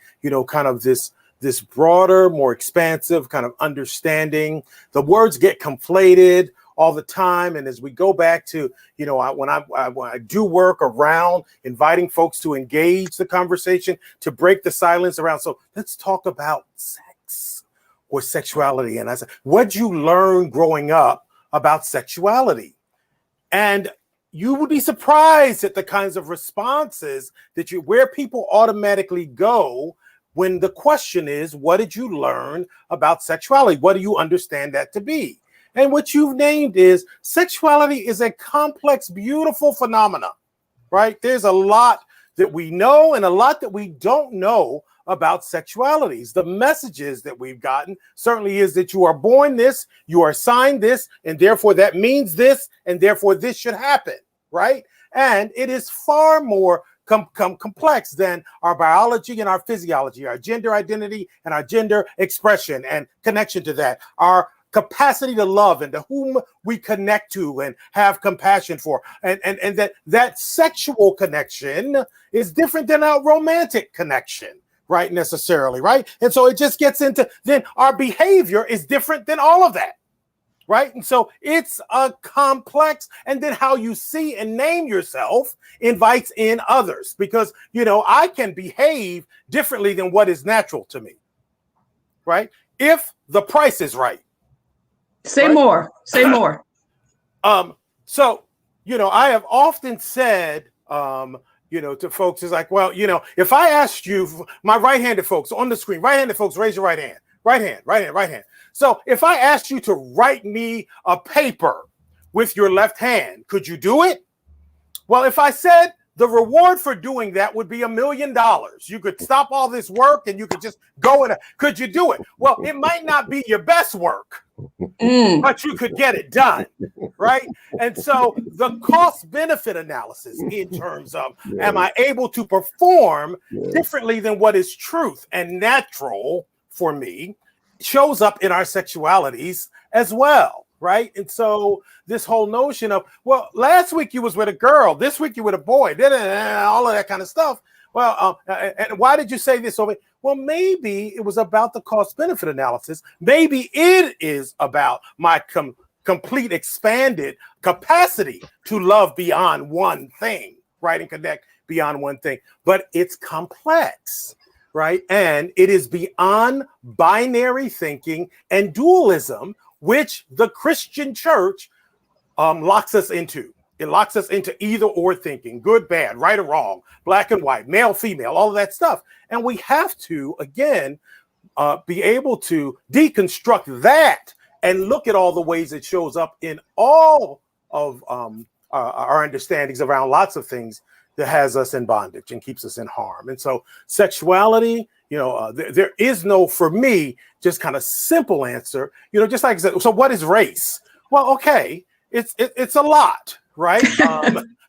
kind of this broader, more expansive kind of understanding. The words get conflated all the time. And as we go back to, when I do work around inviting folks to engage the conversation, to break the silence around. So let's talk about sex or sexuality. And I said, what'd you learn growing up about sexuality? And you would be surprised at the kinds of responses where people automatically go when the question is, what did you learn about sexuality? What do you understand that to be? And what you've named is sexuality is a complex, beautiful phenomena, right? There's a lot that we know and a lot that we don't know about sexualities. The messages that we've gotten certainly is that you are born this, you are assigned this, and therefore that means this, and therefore this should happen, right? And it is far more complex than our biology and our physiology, our gender identity and our gender expression and connection to that, our capacity to love and to whom we connect to and have compassion for, and that sexual connection is different than our romantic connection, right? Necessarily, right? And so it just gets into, then our behavior is different than all of that, right? And so it's a complex, and then how you see and name yourself invites in others, because, I can behave differently than what is natural to me, right? If the price is right. Say more. So, I have often said, to folks, is like, well, if I asked you, my right-handed folks on the screen, right-handed folks, raise your right hand. Right hand. So if I asked you to write me a paper with your left hand, could you do it? Well, if I said the reward for doing that would be $1 million, you could stop all this work and you could just go in. Could you do it? Well, it might not be your best work, but you could get it done, right? And so the cost-benefit analysis in terms of, am I able to perform differently than what is truth and natural for me, shows up in our sexualities as well, right? And so this whole notion of, well, last week you was with a girl, this week you with a boy, all of that kind of stuff. Well, and why did you say this over? Well, maybe it was about the cost-benefit analysis. Maybe it is about my complete expanded capacity to love beyond one thing, right? And connect beyond one thing. But it's complex, right? And it is beyond binary thinking and dualism, which the Christian church locks us into. It locks us into either or thinking, good, bad, right or wrong, black and white, male, female, all of that stuff. And we have to, again, be able to deconstruct that and look at all the ways it shows up in all of our understandings around lots of things that has us in bondage and keeps us in harm. And so sexuality, there is no, for me, just kind of simple answer, just like I said, so what is race? Well, okay, it's a lot. Right.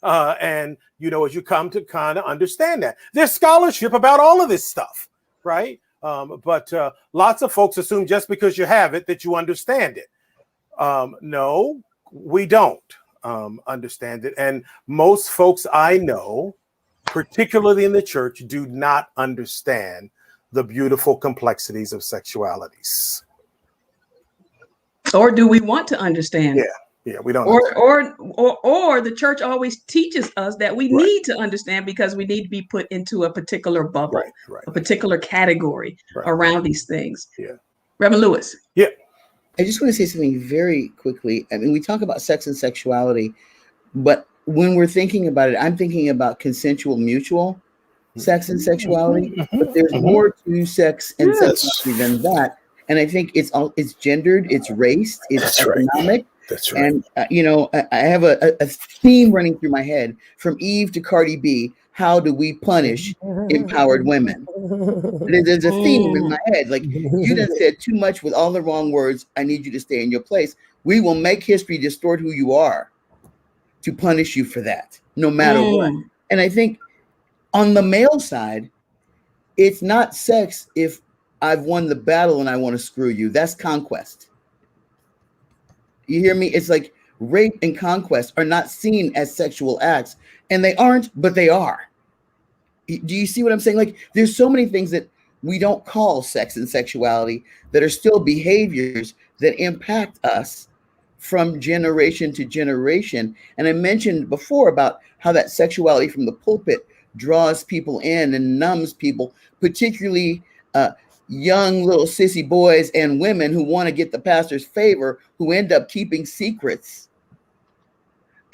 And, as you come to kind of understand that there's scholarship about all of this stuff. Right. But lots of folks assume just because you have it that you understand it. No, we don't understand it. And most folks I know, particularly in the church, do not understand the beautiful complexities of sexualities. Or do we want to understand? Yeah, we don't. Or the church always teaches us that we need to understand because we need to be put into a particular bubble, a particular category around these things. Yeah. Reverend Lewis. Yeah. I just want to say something very quickly. I mean, we talk about sex and sexuality, but when we're thinking about it, I'm thinking about consensual, mutual sex and sexuality. But there's more to sex and sexuality than that. And I think it's gendered, it's race, it's economic. That's right. And, I have a theme running through my head from Eve to Cardi B. How do we punish empowered women? There's a theme in my head. Like, you done said too much with all the wrong words. I need you to stay in your place. We will make history distort who you are to punish you for that, no matter what. And I think on the male side, it's not sex if I've won the battle and I want to screw you. That's conquest. You hear me? It's like rape and conquest are not seen as sexual acts, and they aren't, but they are. Do you see what I'm saying? Like, there's so many things that we don't call sex and sexuality that are still behaviors that impact us from generation to generation. And I mentioned before about how that sexuality from the pulpit draws people in and numbs people, particularly young little sissy boys and women who want to get the pastor's favor, who end up keeping secrets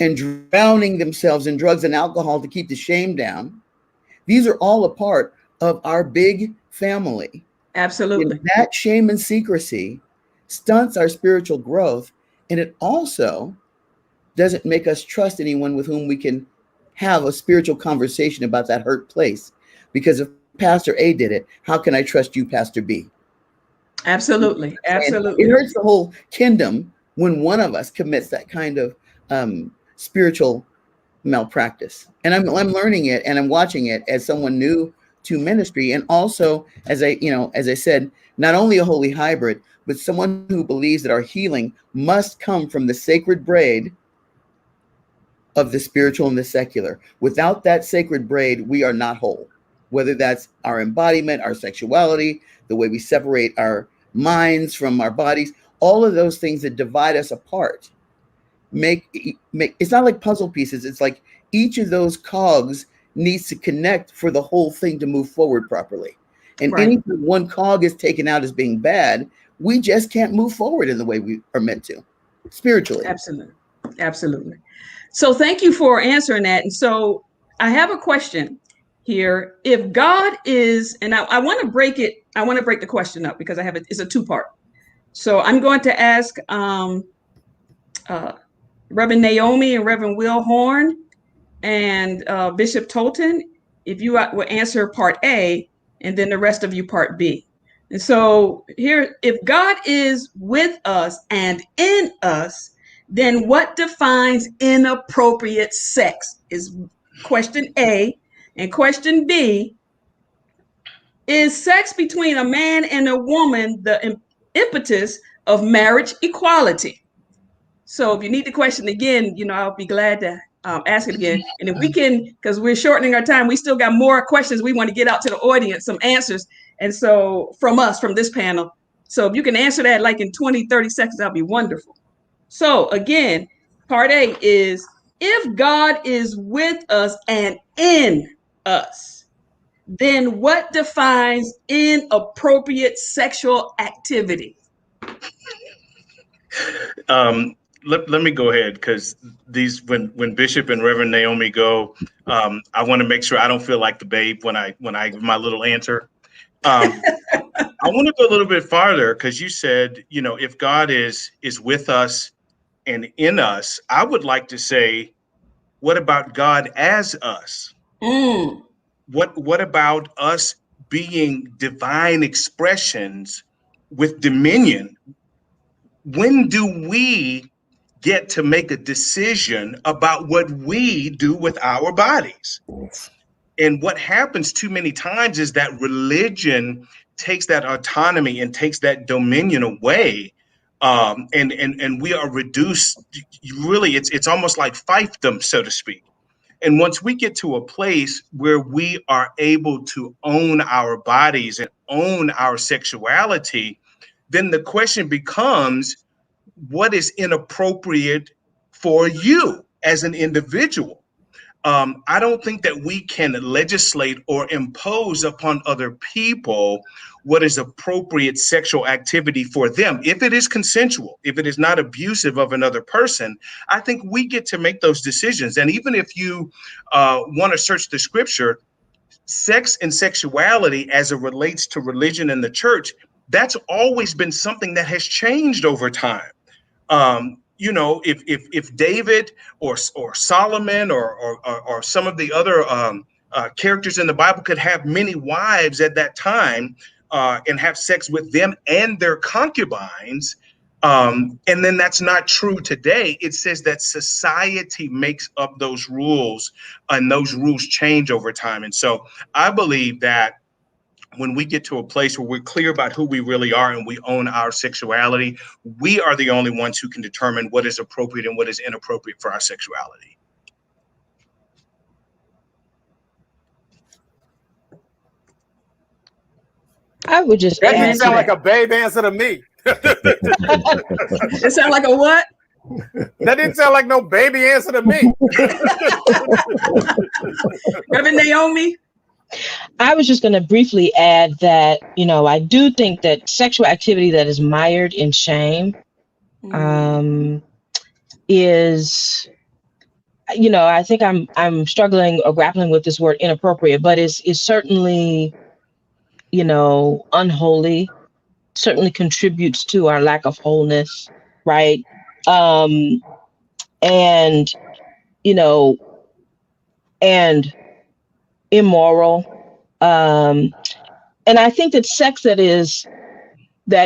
and drowning themselves in drugs and alcohol to keep the shame down. These are all a part of our big family. Absolutely. And that shame and secrecy stunts our spiritual growth. And it also doesn't make us trust anyone with whom we can have a spiritual conversation about that hurt place. Because if Pastor A did it, how can I trust you, Pastor B? Absolutely. Absolutely. And it hurts the whole kingdom when one of us commits that kind of spiritual malpractice. And I'm learning it and I'm watching it as someone new to ministry. And also, as I said, not only a holy hybrid, but someone who believes that our healing must come from the sacred braid of the spiritual and the secular. Without that sacred braid, we are not whole. Whether that's our embodiment, our sexuality, the way we separate our minds from our bodies, all of those things that divide us apart make it's not like puzzle pieces. It's like each of those cogs needs to connect for the whole thing to move forward properly. And anytime one cog is taken out as being bad, we just can't move forward in the way we are meant to spiritually. Absolutely. Absolutely. So thank you for answering that. And so I have a question here. If God is, and I want to break the question up because it's a two-part. So I'm going to ask Reverend Naomi and Reverend Will Horn and Bishop Tolton, if you will answer part A, and then the rest of you part B. And so here, if God is with us and in us, then what defines inappropriate sex is question A. And question B, is sex between a man and a woman impetus of marriage equality. So if you need the question again, I'll be glad to ask it again. And if we can, because we're shortening our time, we still got more questions we want to get out to the audience, some answers. And so from this panel. So if you can answer that like in 20, 30 seconds, that'll be wonderful. So again, part A is, if God is with us and in us, then what defines inappropriate sexual activity? Let me go ahead, because when Bishop and Reverend Naomi go, I want to make sure I don't feel like the babe when I give my little answer. I want to go a little bit farther, because you said, if God is with us and in us, I would like to say, what about God as us? What about us being divine expressions with dominion? When do we get to make a decision about what we do with our bodies? And what happens too many times is that religion takes that autonomy and takes that dominion away. And we are reduced, really, it's almost like fiefdom, so to speak. And once we get to a place where we are able to own our bodies and own our sexuality, then the question becomes, what is inappropriate for you as an individual? I don't think that we can legislate or impose upon other people what is appropriate sexual activity for them. If it is consensual, if it is not abusive of another person, I think we get to make those decisions. And even if you want to search the scripture, sex and sexuality as it relates to religion and the church, that's always been something that has changed over time. If David or Solomon or some of the other characters in the Bible could have many wives at that time and have sex with them and their concubines, and then that's not true today. It says that society makes up those rules, and those rules change over time. And so I believe that when we get to a place where we're clear about who we really are and we own our sexuality, we are the only ones who can determine what is appropriate and what is inappropriate for our sexuality. I would just that didn't sound like a babe answer to me. It sound like a what? That didn't sound like no baby answer to me. Reverend Naomi? I was just going to briefly add that, I do think that sexual activity that is mired in shame is, I think I'm struggling or grappling with this word inappropriate, but is certainly, unholy, certainly contributes to our lack of wholeness, right? And immoral. And I think that sex that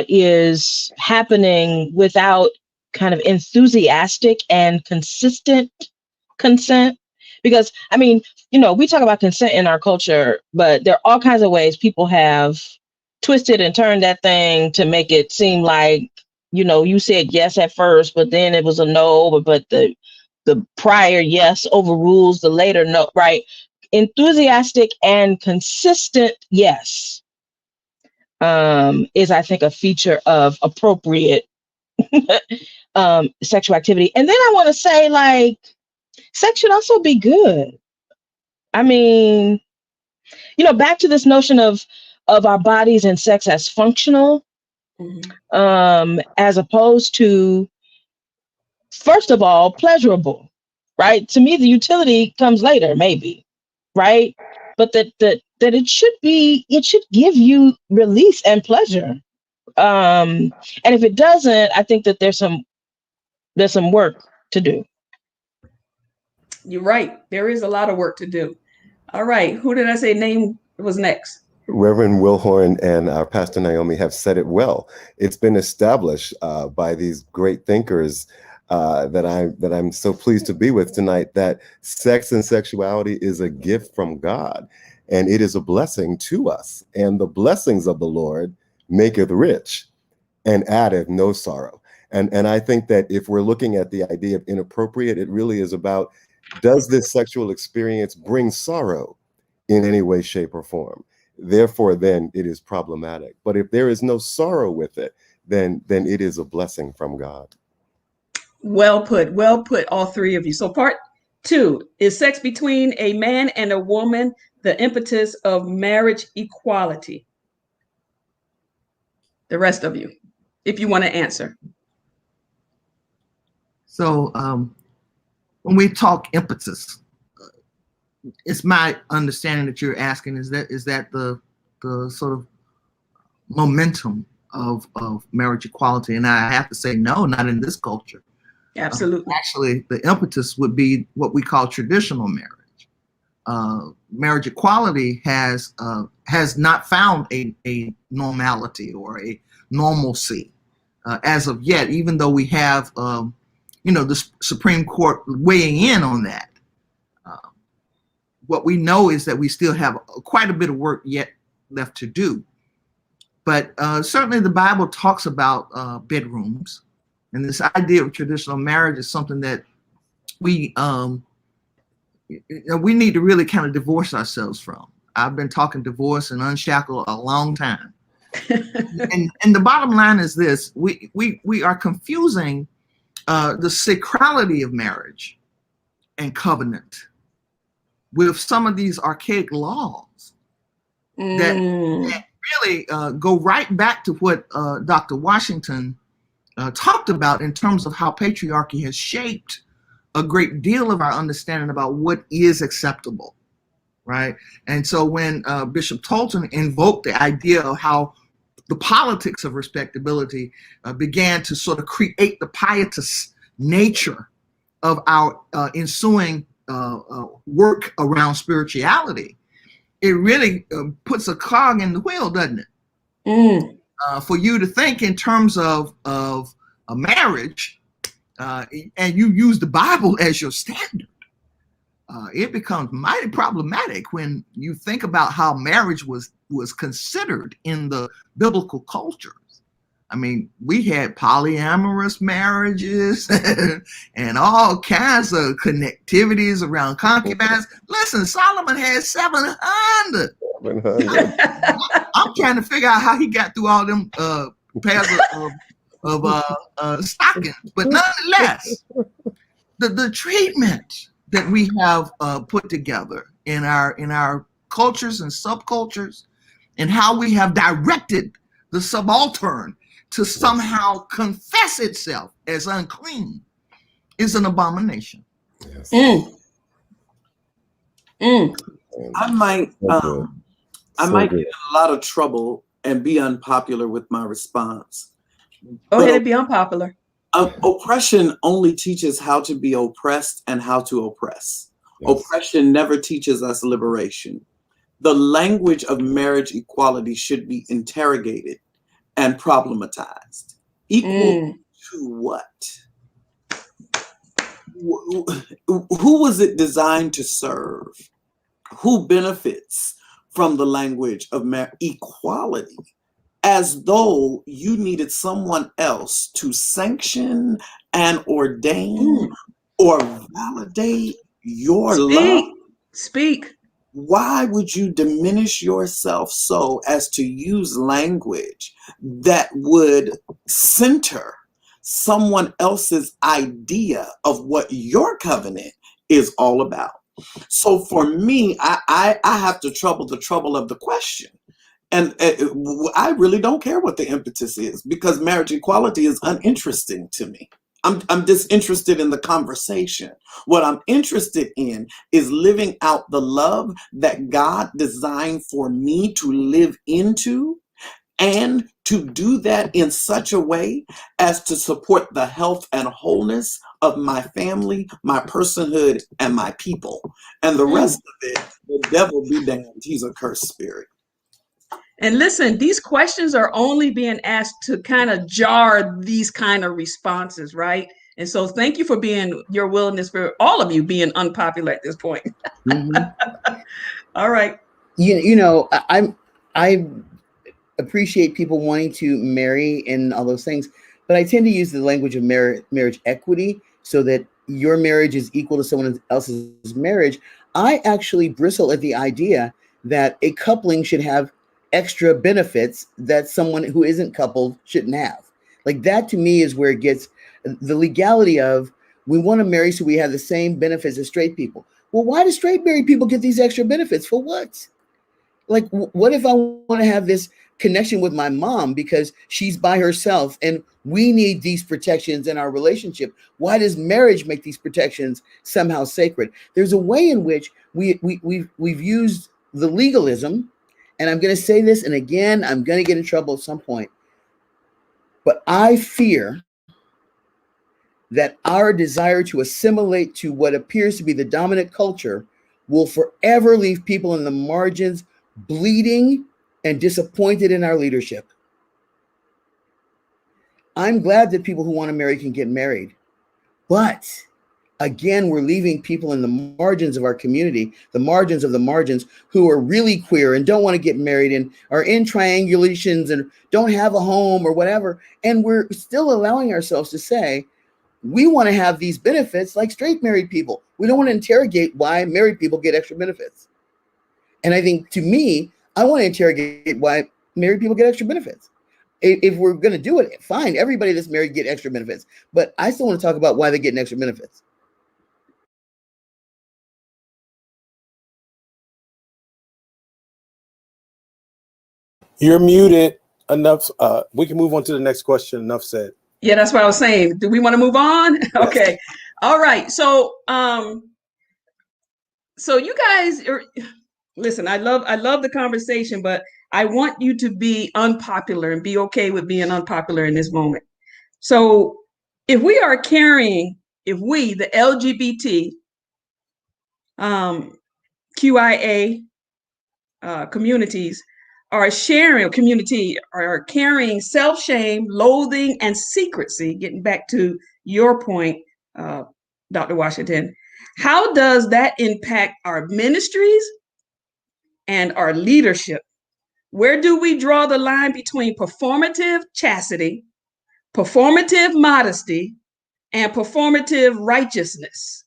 is happening without kind of enthusiastic and consistent consent, because we talk about consent in our culture, but there are all kinds of ways people have twisted and turned that thing to make it seem like, you said yes at first, but then it was a no, but the prior yes overrules the later no, right? Enthusiastic and consistent yes is, I think, a feature of appropriate sexual activity. And then I want to say, like, sex should also be good. Back to this notion of our bodies and sex as functional, as opposed to, first of all, pleasurable, right? To me, the utility comes later, maybe, right? But that it should give you release and pleasure. And if it doesn't, I think that there's some work to do. You're right. There is a lot of work to do. All right. Who did I say name was next? Reverend Wilhorn and our Pastor Naomi have said it well. It's been established by these great thinkers that I'm so pleased to be with tonight, that sex and sexuality is a gift from God, and it is a blessing to us. And the blessings of the Lord maketh rich, and addeth no sorrow. And I think that if we're looking at the idea of inappropriate, it really is about, does this sexual experience bring sorrow in any way, shape, or form? Therefore, then it is problematic. But if there is no sorrow with it, then it is a blessing from God. Well put, all three of you. So part 2, is sex between a man and a woman the impetus of marriage equality? The rest of you, if you want to answer. So when we talk impetus, it's my understanding that you're asking, is that the sort of momentum of marriage equality? And I have to say, no, not in this culture. Absolutely. Actually, the impetus would be what we call traditional marriage. Marriage equality has not found a normality or a normalcy as of yet, even though we have the Supreme Court weighing in on that. What we know is that we still have quite a bit of work yet left to do. But certainly the Bible talks about bedrooms. And this idea of traditional marriage is something that we need to really kind of divorce ourselves from. I've been talking divorce and unshackle a long time. and the bottom line is this: we are confusing the sacrality of marriage and covenant with some of these archaic laws that really go right back to what Dr. Washington talked about in terms of how patriarchy has shaped a great deal of our understanding about what is acceptable, right? And so when Bishop Tolton invoked the idea of how the politics of respectability began to sort of create the pietous nature of our ensuing work around spirituality, it really puts a cog in the wheel, doesn't it? For you to think in terms of a marriage, and you use the Bible as your standard, it becomes mighty problematic when you think about how marriage was considered in the biblical cultures. I mean, we had polyamorous marriages and all kinds of connectivities around concubines. Listen, Solomon had 700. I'm trying to figure out how he got through all them pairs of stockings. But nonetheless, the treatment that we have put together in our cultures and subcultures, and how we have directed the subaltern to somehow confess itself as unclean is an abomination. Yes. I might get in a lot of trouble and be unpopular with my response. Go ahead and be unpopular. Oppression only teaches how to be oppressed and how to oppress. Yes. Oppression never teaches us liberation. The language of marriage equality should be interrogated and problematized. Equal to what? Who was it designed to serve? Who benefits from the language of equality? As though you needed someone else to sanction and ordain or validate your love. Speak. Why would you diminish yourself so as to use language that would center someone else's idea of what your covenant is all about? So for me, I have to trouble the trouble of the question. And I really don't care what the impetus is, because marriage equality is uninteresting to me. I'm disinterested in the conversation. What I'm interested in is living out the love that God designed for me to live into, and to do that in such a way as to support the health and wholeness of my family, my personhood, and my people. And the rest of it, the devil be damned. He's a cursed spirit. And listen, these questions are only being asked to kind of jar these kind of responses, right? And so thank you for your willingness, for all of you being unpopular at this point. All right. You know, appreciate people wanting to marry and all those things, but I tend to use the language of marriage equity, so that your marriage is equal to someone else's marriage. I actually bristle at the idea that a coupling should have extra benefits that someone who isn't coupled shouldn't have. Like, that to me is where it gets the legality of, we want to marry so we have the same benefits as straight people. Well, why do straight married people get these extra benefits? For what? Like, what if I want to have this connection with my mom because she's by herself and we need these protections in our relationship? Why does marriage make these protections somehow sacred? There's a way in which we've used the legalism, and I'm going to say this, and again, I'm going to get in trouble at some point, but I fear that our desire to assimilate to what appears to be the dominant culture will forever leave people in the margins bleeding and disappointed in our leadership. I'm glad that people who want to marry can get married, but again, we're leaving people in the margins of our community, the margins of the margins, who are really queer and don't want to get married and are in triangulations and don't have a home or whatever. And we're still allowing ourselves to say, we want to have these benefits like straight married people. We don't want to interrogate why married people get extra benefits. And I think, to me, I want to interrogate why married people get extra benefits. If we're going to do it, fine. Everybody that's married get extra benefits. But I still want to talk about why they're getting extra benefits. You're muted. Enough. We can move on to the next question. Enough said. Yeah, that's what I was saying. Do we want to move on? Yes. Okay. All right. So, so you guys listen, I love the conversation, but I want you to be unpopular and be okay with being unpopular in this moment. So if we, the LGBT QIA communities are carrying self-shame, loathing, and secrecy, getting back to your point, Dr. Washington, how does that impact our ministries and our leadership? Where do we draw the line between performative chastity, performative modesty, and performative righteousness?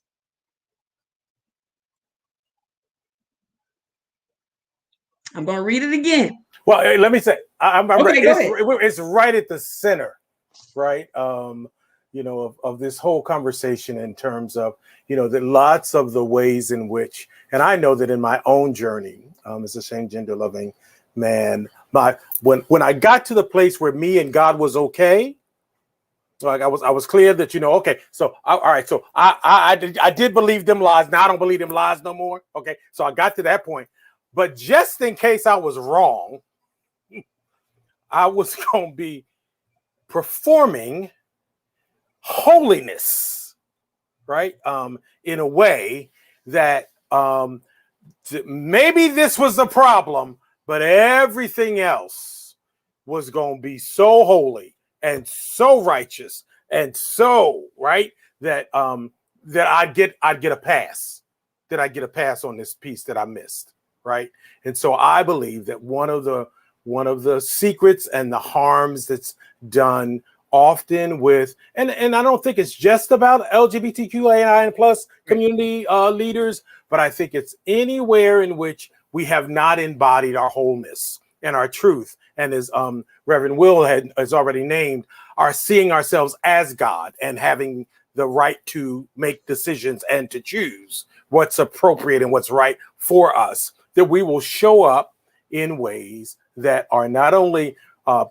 I'm going to read it again. Well, hey, let me say, Okay, it's right at the center, right? Of this whole conversation, in terms of, that lots of the ways in which, and I know that in my own journey as a same gender loving man, when I got to the place where me and God was okay, like I was clear that, okay, so all right, so I did believe them lies. Now I don't believe them lies no more. Okay, so I got to that point. But just in case I was wrong, I was going to be performing holiness, right? In a way that maybe this was the problem, but everything else was going to be so holy and so righteous and so right that I'd get a pass. That I get a pass on this piece that I missed. Right. And so I believe that one of the secrets and the harms that's done often with, and I don't think it's just about LGBTQIA plus community leaders, but I think it's anywhere in which we have not embodied our wholeness and our truth. And as Reverend Will has already named, are seeing ourselves as God and having the right to make decisions and to choose what's appropriate and what's right for us, that we will show up in ways that are not only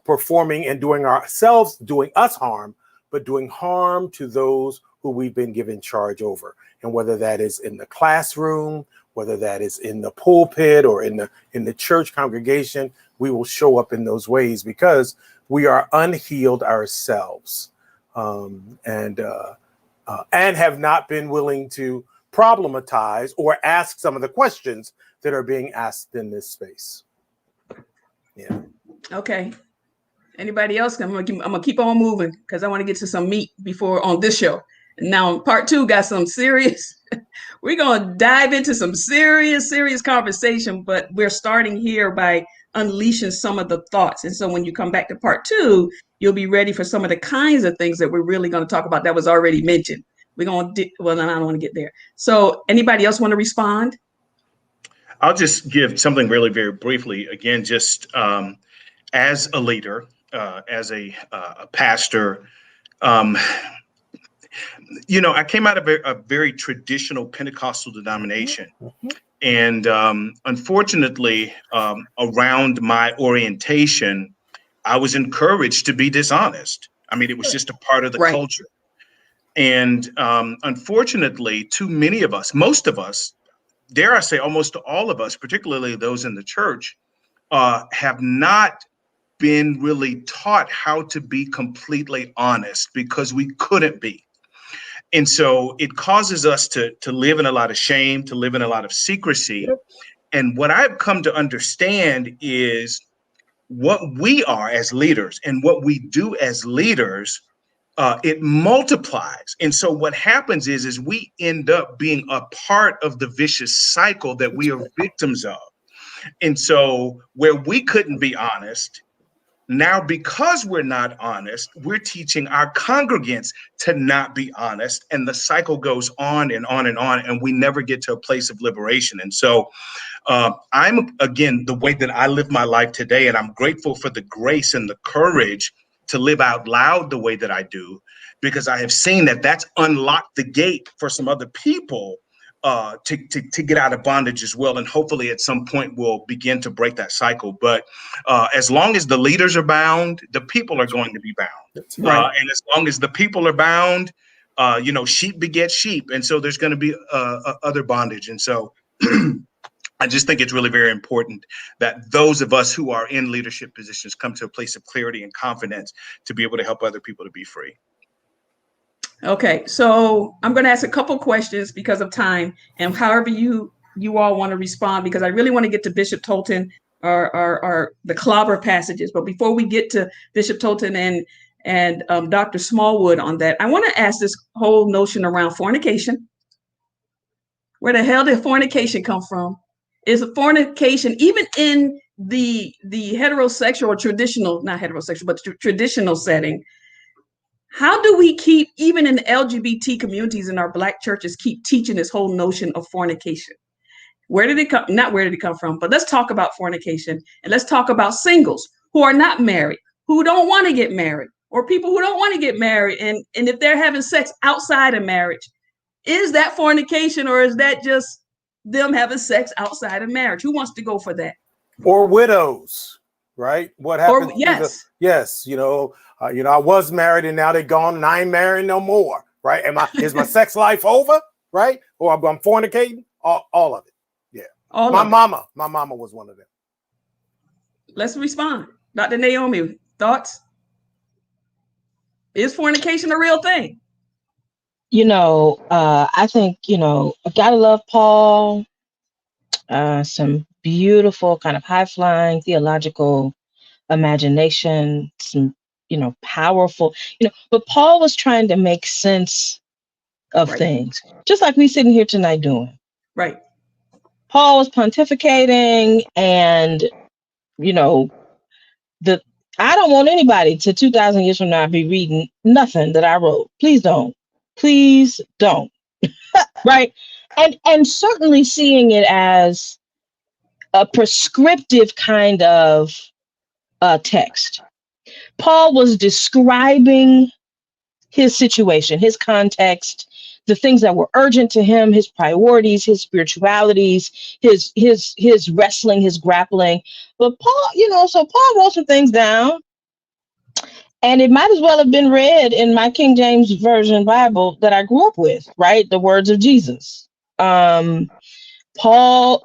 performing and doing us harm, but doing harm to those who we've been given charge over. And whether that is in the classroom, whether that is in the pulpit or in the church congregation, we will show up in those ways because we are unhealed ourselves, and have not been willing to problematize or ask some of the questions that are being asked in this space. Yeah. Okay. Anybody else? I'm gonna keep on moving because I want to get to some meat before on this show. Now, part 2 got some serious. We're gonna dive into some serious conversation, but we're starting here by unleashing some of the thoughts. And so when you come back to part 2, you'll be ready for some of the kinds of things that we're really going to talk about that was already mentioned. We're going to, well, I don't want to get there. So anybody else want to respond? I'll just give something really very briefly. Again, just as a leader, as a pastor, I came out of a very traditional Pentecostal denomination. And unfortunately, around my orientation, I was encouraged to be dishonest. I mean, it was just a part of the culture. And unfortunately, too many of us, most of us, dare I say almost all of us, particularly those in the church, have not been really taught how to be completely honest because we couldn't be. And so it causes us to live in a lot of shame, to live in a lot of secrecy. And what I've come to understand is what we are as leaders and what we do as leaders, it multiplies. And so what happens is we end up being a part of the vicious cycle that we are victims of. And so where we couldn't be honest, now because we're not honest, we're teaching our congregants to not be honest. And the cycle goes on and on and on, and we never get to a place of liberation. And so I'm, again, the way that I live my life today, and I'm grateful for the grace and the courage to live out loud the way that I do, because I have seen that that's unlocked the gate for some other people to get out of bondage as well. And hopefully at some point we'll begin to break that cycle. But as long as the leaders are bound, the people are going to be bound. And as long as the people are bound, sheep beget sheep. And so there's going to be other bondage. And so I just think it's really very important that those of us who are in leadership positions come to a place of clarity and confidence to be able to help other people to be free. Okay, so I'm going to ask a couple questions because of time, and however you all want to respond, because I really want to get to Bishop Tolton or the clobber passages. But before we get to Bishop Tolton and Dr. Smallwood on that, I want to ask this whole notion around fornication. Where the hell did fornication come from? Is fornication, even in the heterosexual or traditional, not heterosexual, but traditional setting, how do we keep, even in the LGBT communities in our Black churches, keep teaching this whole notion of fornication? Where did it come? Not where did it come from, but let's talk about fornication, and let's talk about singles who are not married, who don't want to get married, or people who don't want to get married. And if they're having sex outside of marriage, is that fornication, or is that just them having sex outside of marriage? Who wants to go for that? Or widows, right? What happens? Yes. Yes. I was married and now they're gone and I ain't married no more, right? Is my sex life over, right? Or I'm fornicating? All of it. Yeah. My mama was one of them. Let's respond. Dr. Naomi, thoughts? Is fornication a real thing? I think, I gotta love Paul, some beautiful kind of high-flying theological imagination, some, powerful, but Paul was trying to make sense of things, just like we sitting here tonight doing. Right. Paul was pontificating, and, I don't want anybody to 2,000 years from now be reading nothing that I wrote. Please don't. Please don't. Right. And certainly seeing it as a prescriptive kind of text. Paul was describing his situation, his context, the things that were urgent to him, his priorities, his spiritualities, his wrestling, his grappling. But Paul, so Paul wrote some things down. And it might as well have been read in my King James Version Bible that I grew up with, right? The words of Jesus. Paul, so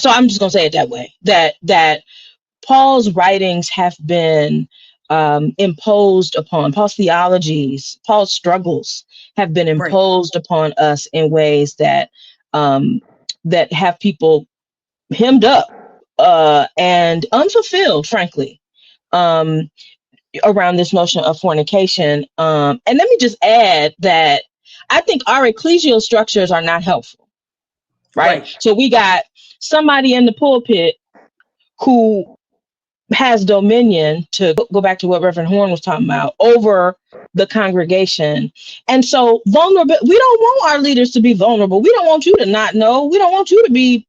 I'm just going to say it that way, that Paul's writings have been imposed upon, Paul's theologies, Paul's struggles have been imposed upon us in ways that that have people hemmed up and unfulfilled, frankly, around this notion of fornication. And let me just add that I think our ecclesial structures are not helpful. right? So we got somebody in the pulpit who has dominion, to go back to what Reverend Horn was talking about, over the congregation. And so vulnerable, we don't want our leaders to be vulnerable. We don't want you to not know. We don't want you to be,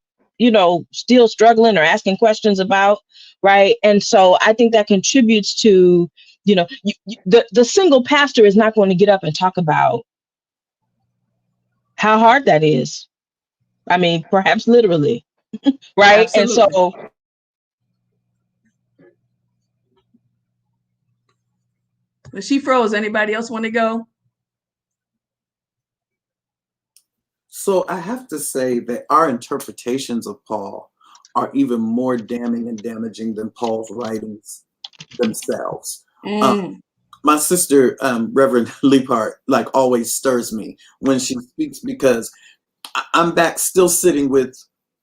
still struggling or asking questions about, right? And so I think that contributes to, the single pastor is not going to get up and talk about how hard that is. I mean, perhaps literally, right? Absolutely. And so but she froze. Anybody else want to go? So I have to say that our interpretations of Paul are even more damning and damaging than Paul's writings themselves. My sister, Reverend Leapheart, like always stirs me when she speaks, because I'm back still sitting with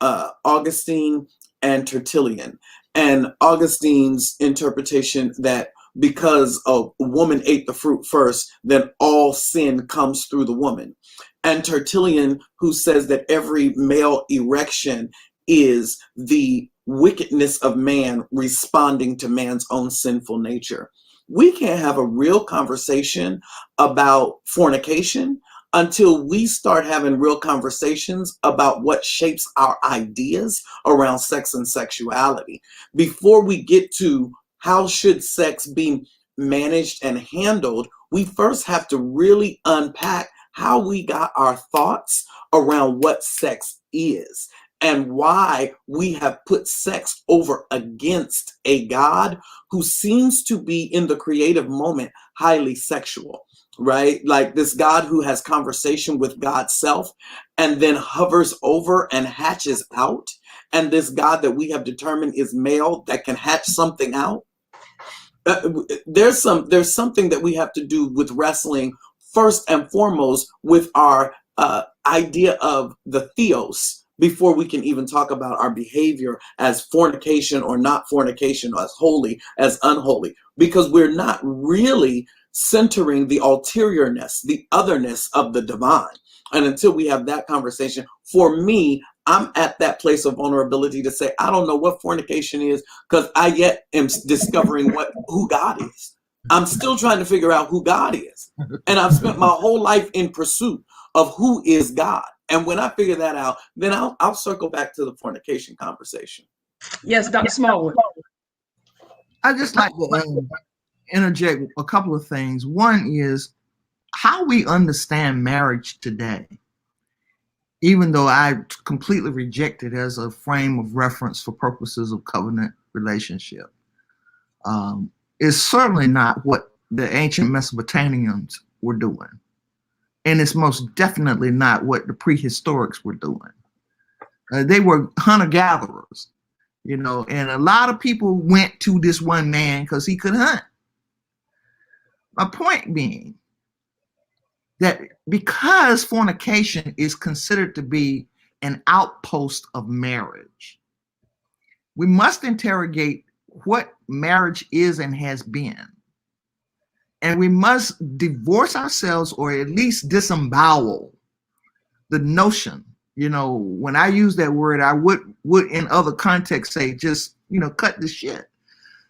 Augustine and Tertullian, and Augustine's interpretation that because a woman ate the fruit first, then all sin comes through the woman. And Tertullian, who says that every male erection is the wickedness of man responding to man's own sinful nature. We can't have a real conversation about fornication until we start having real conversations about what shapes our ideas around sex and sexuality. Before we get to how should sex be managed and handled, we first have to really unpack how we got our thoughts around what sex is and why we have put sex over against a God who seems to be in the creative moment highly sexual, right? Like this God who has conversation with God's self and then hovers over and hatches out. And this God that we have determined is male that can hatch something out. There's something that we have to do with wrestling first and foremost with our idea of the theos before we can even talk about our behavior as fornication or not fornication, as holy, as unholy, because we're not really centering the ulteriourness, the otherness of the divine. And until we have that conversation, for me, I'm at that place of vulnerability to say, I don't know what fornication is, because I yet am discovering who God is. I'm still trying to figure out who God is. And I've spent my whole life in pursuit of who is God. And when I figure that out, then I'll circle back to the fornication conversation. Yes, Dr. Smallwood. I just like to interject a couple of things. One is how we understand marriage today, even though I completely reject it as a frame of reference for purposes of covenant relationship, is certainly not what the ancient Mesopotamians were doing. And it's most definitely not what the prehistorics were doing. They were hunter-gatherers, and a lot of people went to this one man because he could hunt. My point being that because fornication is considered to be an outpost of marriage, we must interrogate what marriage is and has been. And we must divorce ourselves, or at least disembowel the notion. When I use that word, I would in other contexts say just, cut the shit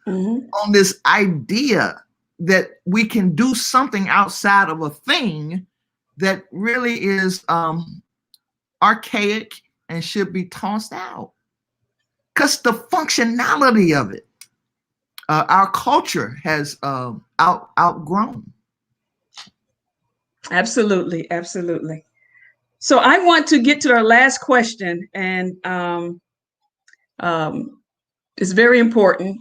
on this idea that we can do something outside of a thing that really is archaic and should be tossed out. Because the functionality of it, our culture has outgrown. Absolutely, absolutely. So I want to get to our last question, and it's very important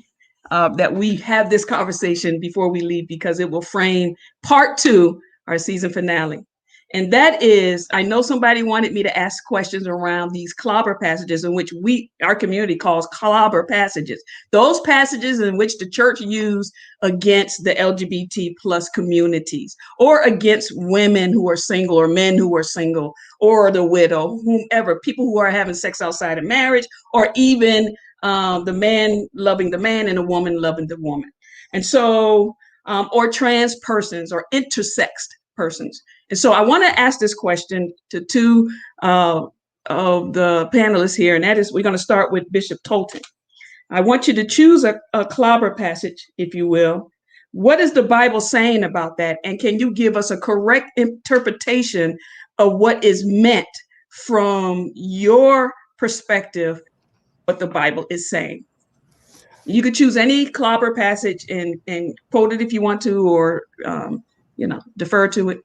that we have this conversation before we leave, because it will frame part 2, our season finale. And that is, I know somebody wanted me to ask questions around these clobber passages, in which our community calls clobber passages. Those passages in which the church used against the LGBT plus communities, or against women who are single, or men who are single, or the widow, whomever, people who are having sex outside of marriage, or even the man loving the man and a woman loving the woman. And so, or trans persons or intersexed persons. And so I want to ask this question to two of the panelists here, and that is we're going to start with Bishop Tolton. I want you to choose a clobber passage, if you will. What is the Bible saying about that? And can you give us a correct interpretation of what is meant from your perspective, what the Bible is saying? You could choose any clobber passage and quote it if you want to, or defer to it.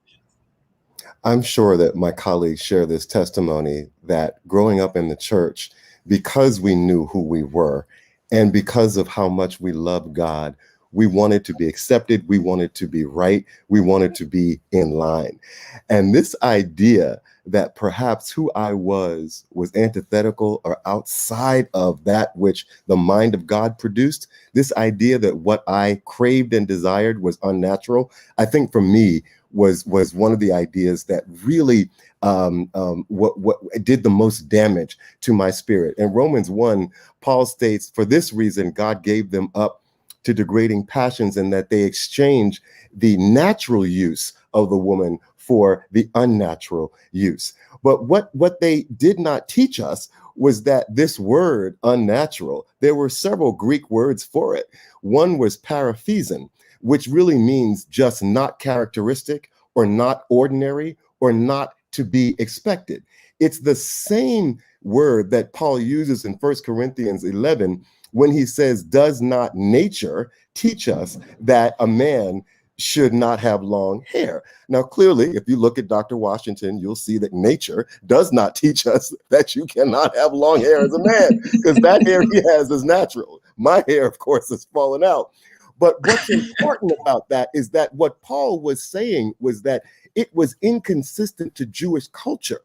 I'm sure that my colleagues share this testimony that growing up in the church, because we knew who we were and because of how much we loved God, we wanted to be accepted, we wanted to be right, we wanted to be in line. And this idea that perhaps who I was antithetical or outside of that which the mind of God produced, this idea that what I craved and desired was unnatural, I think for me was one of the ideas that really what did the most damage to my spirit. In Romans 1, Paul states, for this reason, God gave them up to degrading passions, and that they exchange the natural use of the woman for the unnatural use. But what they did not teach us was that this word unnatural, there were several Greek words for it. One was paraphesin, which really means just not characteristic or not ordinary or not to be expected. It's the same word that Paul uses in 1 Corinthians 11 when he says, does not nature teach us that a man should not have long hair? Now, clearly, if you look at Dr. Washington, you'll see that nature does not teach us that you cannot have long hair as a man, because that hair he has is natural. My hair, of course, has fallen out. But what's important about that is that what Paul was saying was that it was inconsistent to Jewish culture.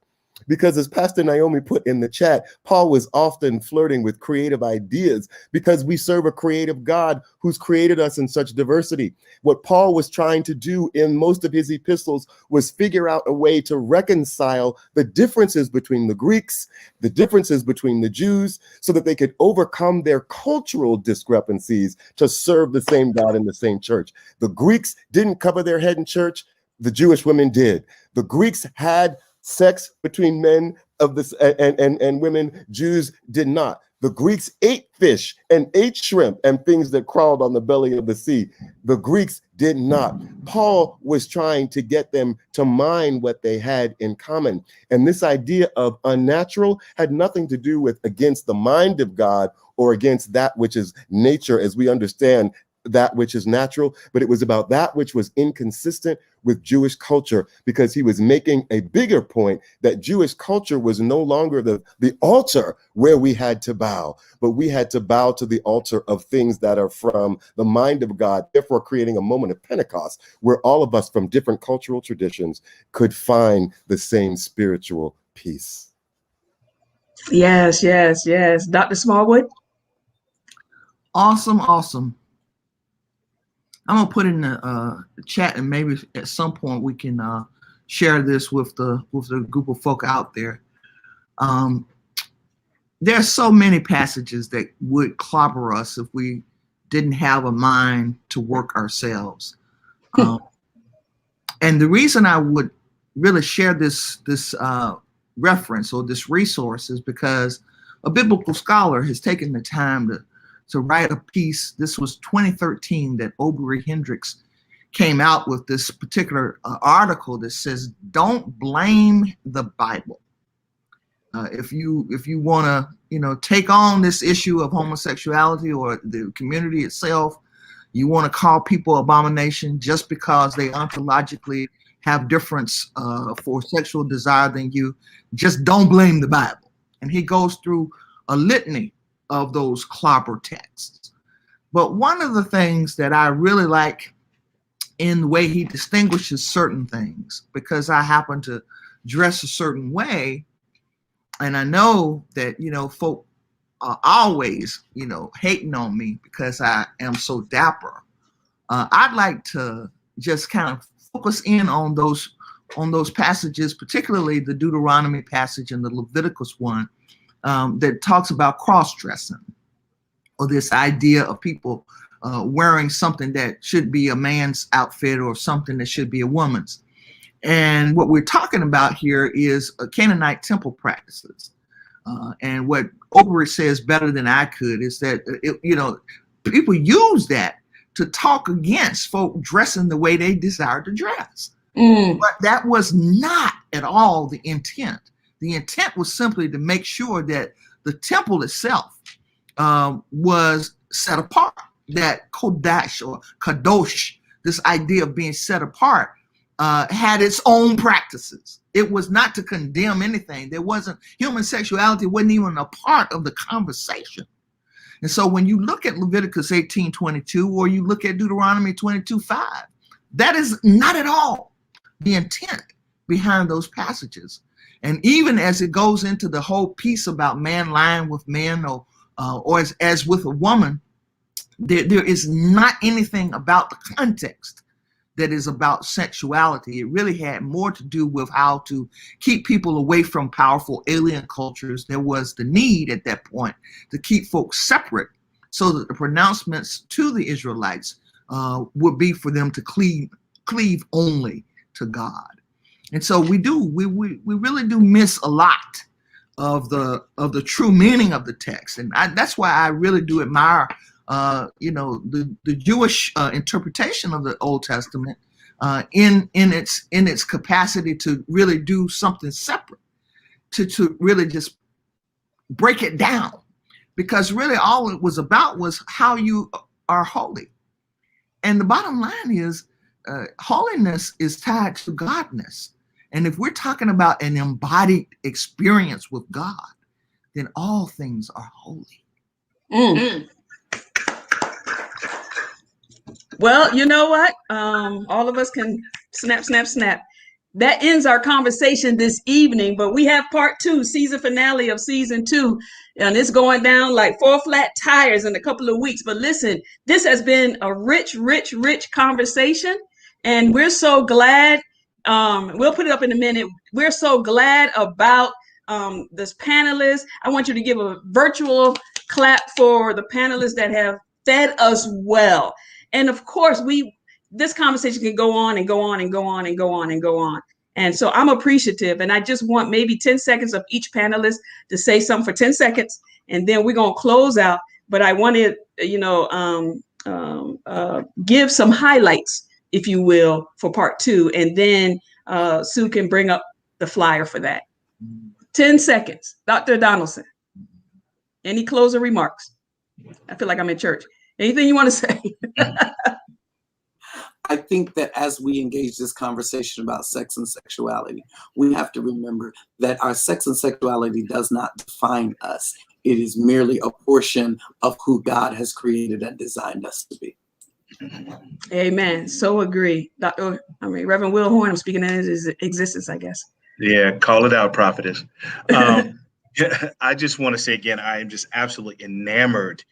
Because as Pastor Naomi put in the chat, Paul was often flirting with creative ideas because we serve a creative God who's created us in such diversity. What Paul was trying to do in most of his epistles was figure out a way to reconcile the differences between the Greeks, the differences between the Jews, so that they could overcome their cultural discrepancies to serve the same God in the same church. The Greeks didn't cover their head in church. The Jewish women did. The Greeks had sex between men of this and women. Jews did not. The Greeks ate fish and ate shrimp and things that crawled on the belly of the sea. The Greeks did not. Paul was trying to get them to mind what they had in common. And this idea of unnatural had nothing to do with against the mind of God or against that which is nature as we understand that which is natural, but it was about that which was inconsistent with Jewish culture, because he was making a bigger point that Jewish culture was no longer the altar where we had to bow, but we had to bow to the altar of things that are from the mind of God, therefore creating a moment of Pentecost where all of us from different cultural traditions could find the same spiritual peace. Yes, yes, yes. Dr. Smallwood? Awesome, awesome. I'm gonna put in the chat, and maybe at some point we can share this with the group of folk out there. There's so many passages that would clobber us if we didn't have a mind to work ourselves. And the reason I would really share this reference or this resource is because a biblical scholar has taken the time to write a piece. This was 2013 that Aubrey Hendricks came out with this particular article that says, don't blame the Bible. If you want to, take on this issue of homosexuality or the community itself, you want to call people abomination just because they ontologically have difference for sexual desire than you, just don't blame the Bible. And he goes through a litany of those clobber texts. But one of the things that I really like in the way he distinguishes certain things, because I happen to dress a certain way, and I know that, folk are always, hating on me because I am so dapper. I'd like to just kind of focus in on those passages, particularly the Deuteronomy passage and the Leviticus one, that talks about cross-dressing, or this idea of people wearing something that should be a man's outfit or something that should be a woman's. And what we're talking about here is Canaanite temple practices. And what Oberich says better than I could is that, people use that to talk against folk dressing the way they desire to dress. But that was not at all the intent. The intent was simply to make sure that the temple itself was set apart, that Kodash or Kadosh, this idea of being set apart, had its own practices. It was not to condemn anything. There wasn't, human sexuality wasn't even a part of the conversation. And so when you look at Leviticus 18:22 or you look at Deuteronomy 22:5, that is not at all the intent behind those passages. And even as it goes into the whole piece about man lying with men or as with a woman, there is not anything about the context that is about sexuality. It really had more to do with how to keep people away from powerful alien cultures. There was the need at that point to keep folks separate so that the pronouncements to the Israelites would be for them to cleave only to God. And so we really do miss a lot of the true meaning of the text. And that's why I really do admire the Jewish interpretation of the Old Testament in its capacity to really do something separate, to really just break it down, because really all it was about was how you are holy. And the bottom line is holiness is tied to godness. And if we're talking about an embodied experience with God, then all things are holy. Well, you know what? All of us can snap, snap, snap. That ends our conversation this evening, but we have part 2, season finale of season 2, and it's going down like 4 flat tires in a couple of weeks. But listen, this has been a rich, rich, rich conversation, and we're so glad. We'll put it up in a minute. We're so glad about this panelist. I want you to give a virtual clap for the panelists that have fed us well. And of course, this conversation can go on and go on and go on and go on and go on. And so I'm appreciative. And I just want maybe 10 seconds of each panelist to say something for 10 seconds. And then we're going to close out. But I wanted, give some highlights, if you will, for part 2. And then Sue can bring up the flyer for that. 10 seconds. Dr. Donalson, any closing remarks? I feel like I'm in church. Anything you want to say? I think that as we engage this conversation about sex and sexuality, we have to remember that our sex and sexuality does not define us. It is merely a portion of who God has created and designed us to be. Amen. So agree. Reverend Will Horn, I'm speaking in his existence, I guess. Yeah, call it out, prophetess. I just want to say again, I am just absolutely enamored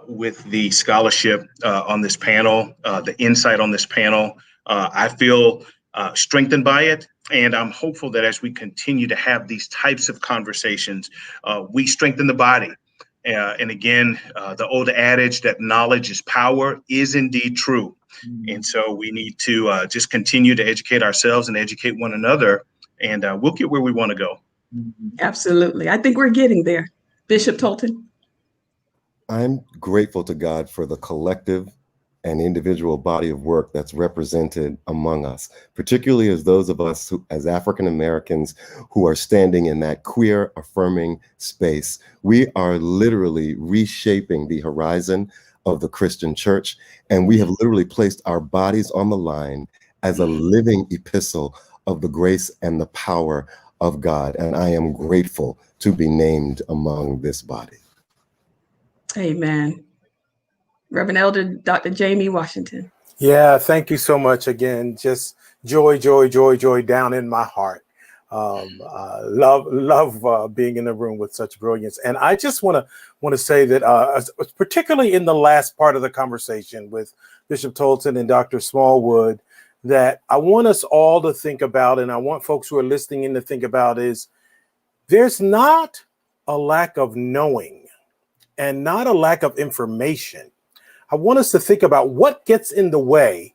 with the scholarship on this panel, the insight on this panel. I feel strengthened by it. And I'm hopeful that as we continue to have these types of conversations, we strengthen the body. And again, the old adage that knowledge is power is indeed true. And so we need to just continue to educate ourselves and educate one another, and we'll get where we want to go. Absolutely. I think we're getting there. Bishop Tolton. I'm grateful to God for the collective and individual body of work that's represented among us, particularly as those of us who, as African Americans who are standing in that queer affirming space. We are literally reshaping the horizon of the Christian church, and we have literally placed our bodies on the line as a living epistle of the grace and the power of God. And I am grateful to be named among this body. Amen. Reverend Elder Dr. Jamie Washington. Yeah, thank you so much again. Just joy, joy, joy, joy down in my heart. Love being in the room with such brilliance. And I just want to say that particularly in the last part of the conversation with Bishop Tolton and Dr. Smallwood, that I want us all to think about, and I want folks who are listening in to think about, is there's not a lack of knowing and not a lack of information. I want us to think about what gets in the way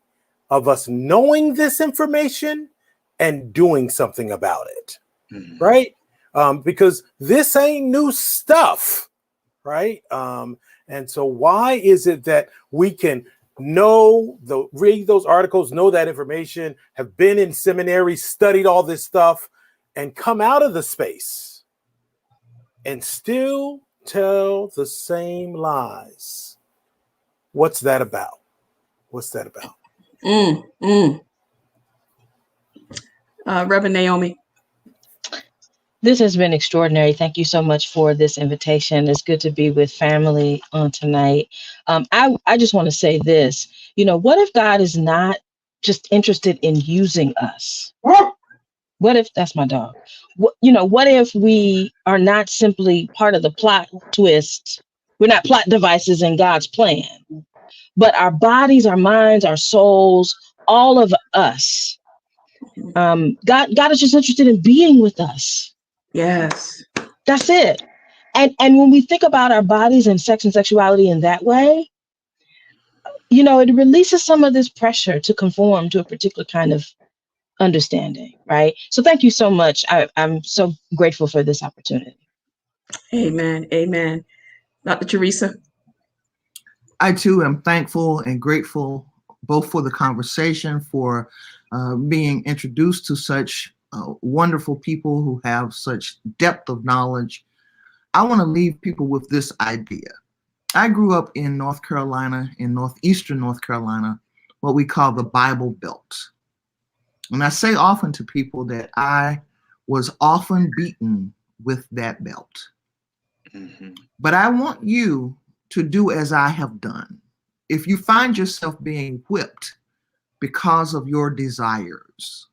of us knowing this information and doing something about it, right? Because this ain't new stuff, right? And so why is it that we can read those articles, know that information, have been in seminary, studied all this stuff, and come out of the space and still tell the same lies? What's that about? What's that about? Reverend Naomi. This has been extraordinary. Thank you so much for this invitation. It's good to be with family on tonight. I just want to say this, what if God is not just interested in using us? What if that's my dog? What if we are not simply part of the plot twist? We're not plot devices in God's plan, but our bodies, our minds, our souls, all of us. God is just interested in being with us. Yes. That's it. And when we think about our bodies and sex and sexuality in that way, it releases some of this pressure to conform to a particular kind of understanding, right? So thank you so much. I'm so grateful for this opportunity. Amen. Amen. Dr. Teresa. I too am thankful and grateful both for the conversation, for being introduced to such wonderful people who have such depth of knowledge. I want to leave people with this idea. I grew up in North Carolina, in northeastern North Carolina, what we call the Bible Belt. And I say often to people that I was often beaten with that belt. But I want you to do as I have done. If you find yourself being whipped because of your desires,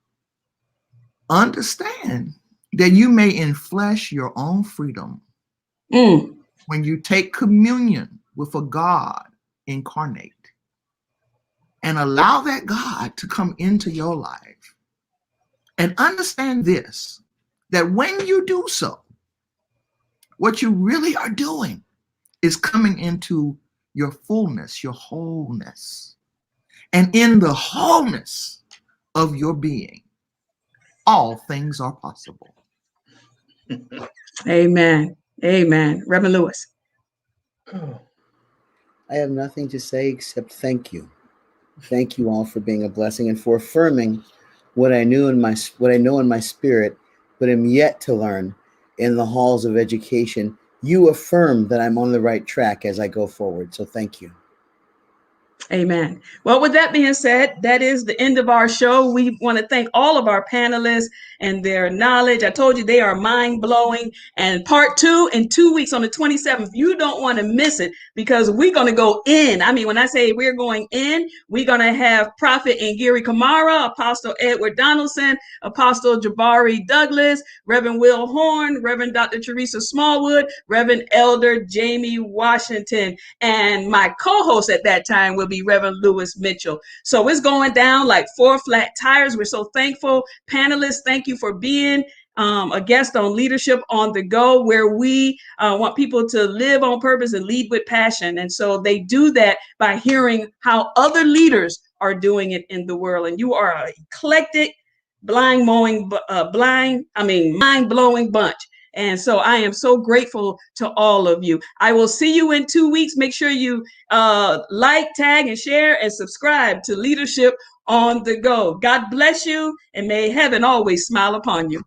understand that you may enflesh your own freedom when you take communion with a God incarnate and allow that God to come into your life. And understand this, that when you do so, what you really are doing is coming into your fullness, your wholeness. And in the wholeness of your being, all things are possible. Amen. Amen. Reverend Lewis. I have nothing to say except thank you. Thank you all for being a blessing and for affirming what I know in my spirit, but am yet to learn in the halls of education. You affirm that I'm on the right track as I go forward. So thank you. Amen. Well, with that being said, that is the end of our show. We want to thank all of our panelists and their knowledge. I told you they are mind-blowing. And part 2 in 2 weeks on the 27th, you don't want to miss it because we're going to go in. I mean, when I say we're going in, we're going to have Prophet Ngiri Kamara, Apostle Edward Donalson, Apostle Jabari Douglas, Reverend Will Horn, Reverend Dr. Teresa Smallwood, Reverend Elder Jamie Washington, and my co-host at that time will be Reverend Lewis Mitchell. So it's going down like 4 flat tires. We're so thankful. Panelists, thank you for being a guest on Leadership on the Go, where we want people to live on purpose and lead with passion. And so they do that by hearing how other leaders are doing it in the world. And you are an eclectic, mind-blowing bunch. And so I am so grateful to all of you. I will see you in 2 weeks. Make sure you like, tag, and share and subscribe to Leadership on the Go. God bless you, and may heaven always smile upon you.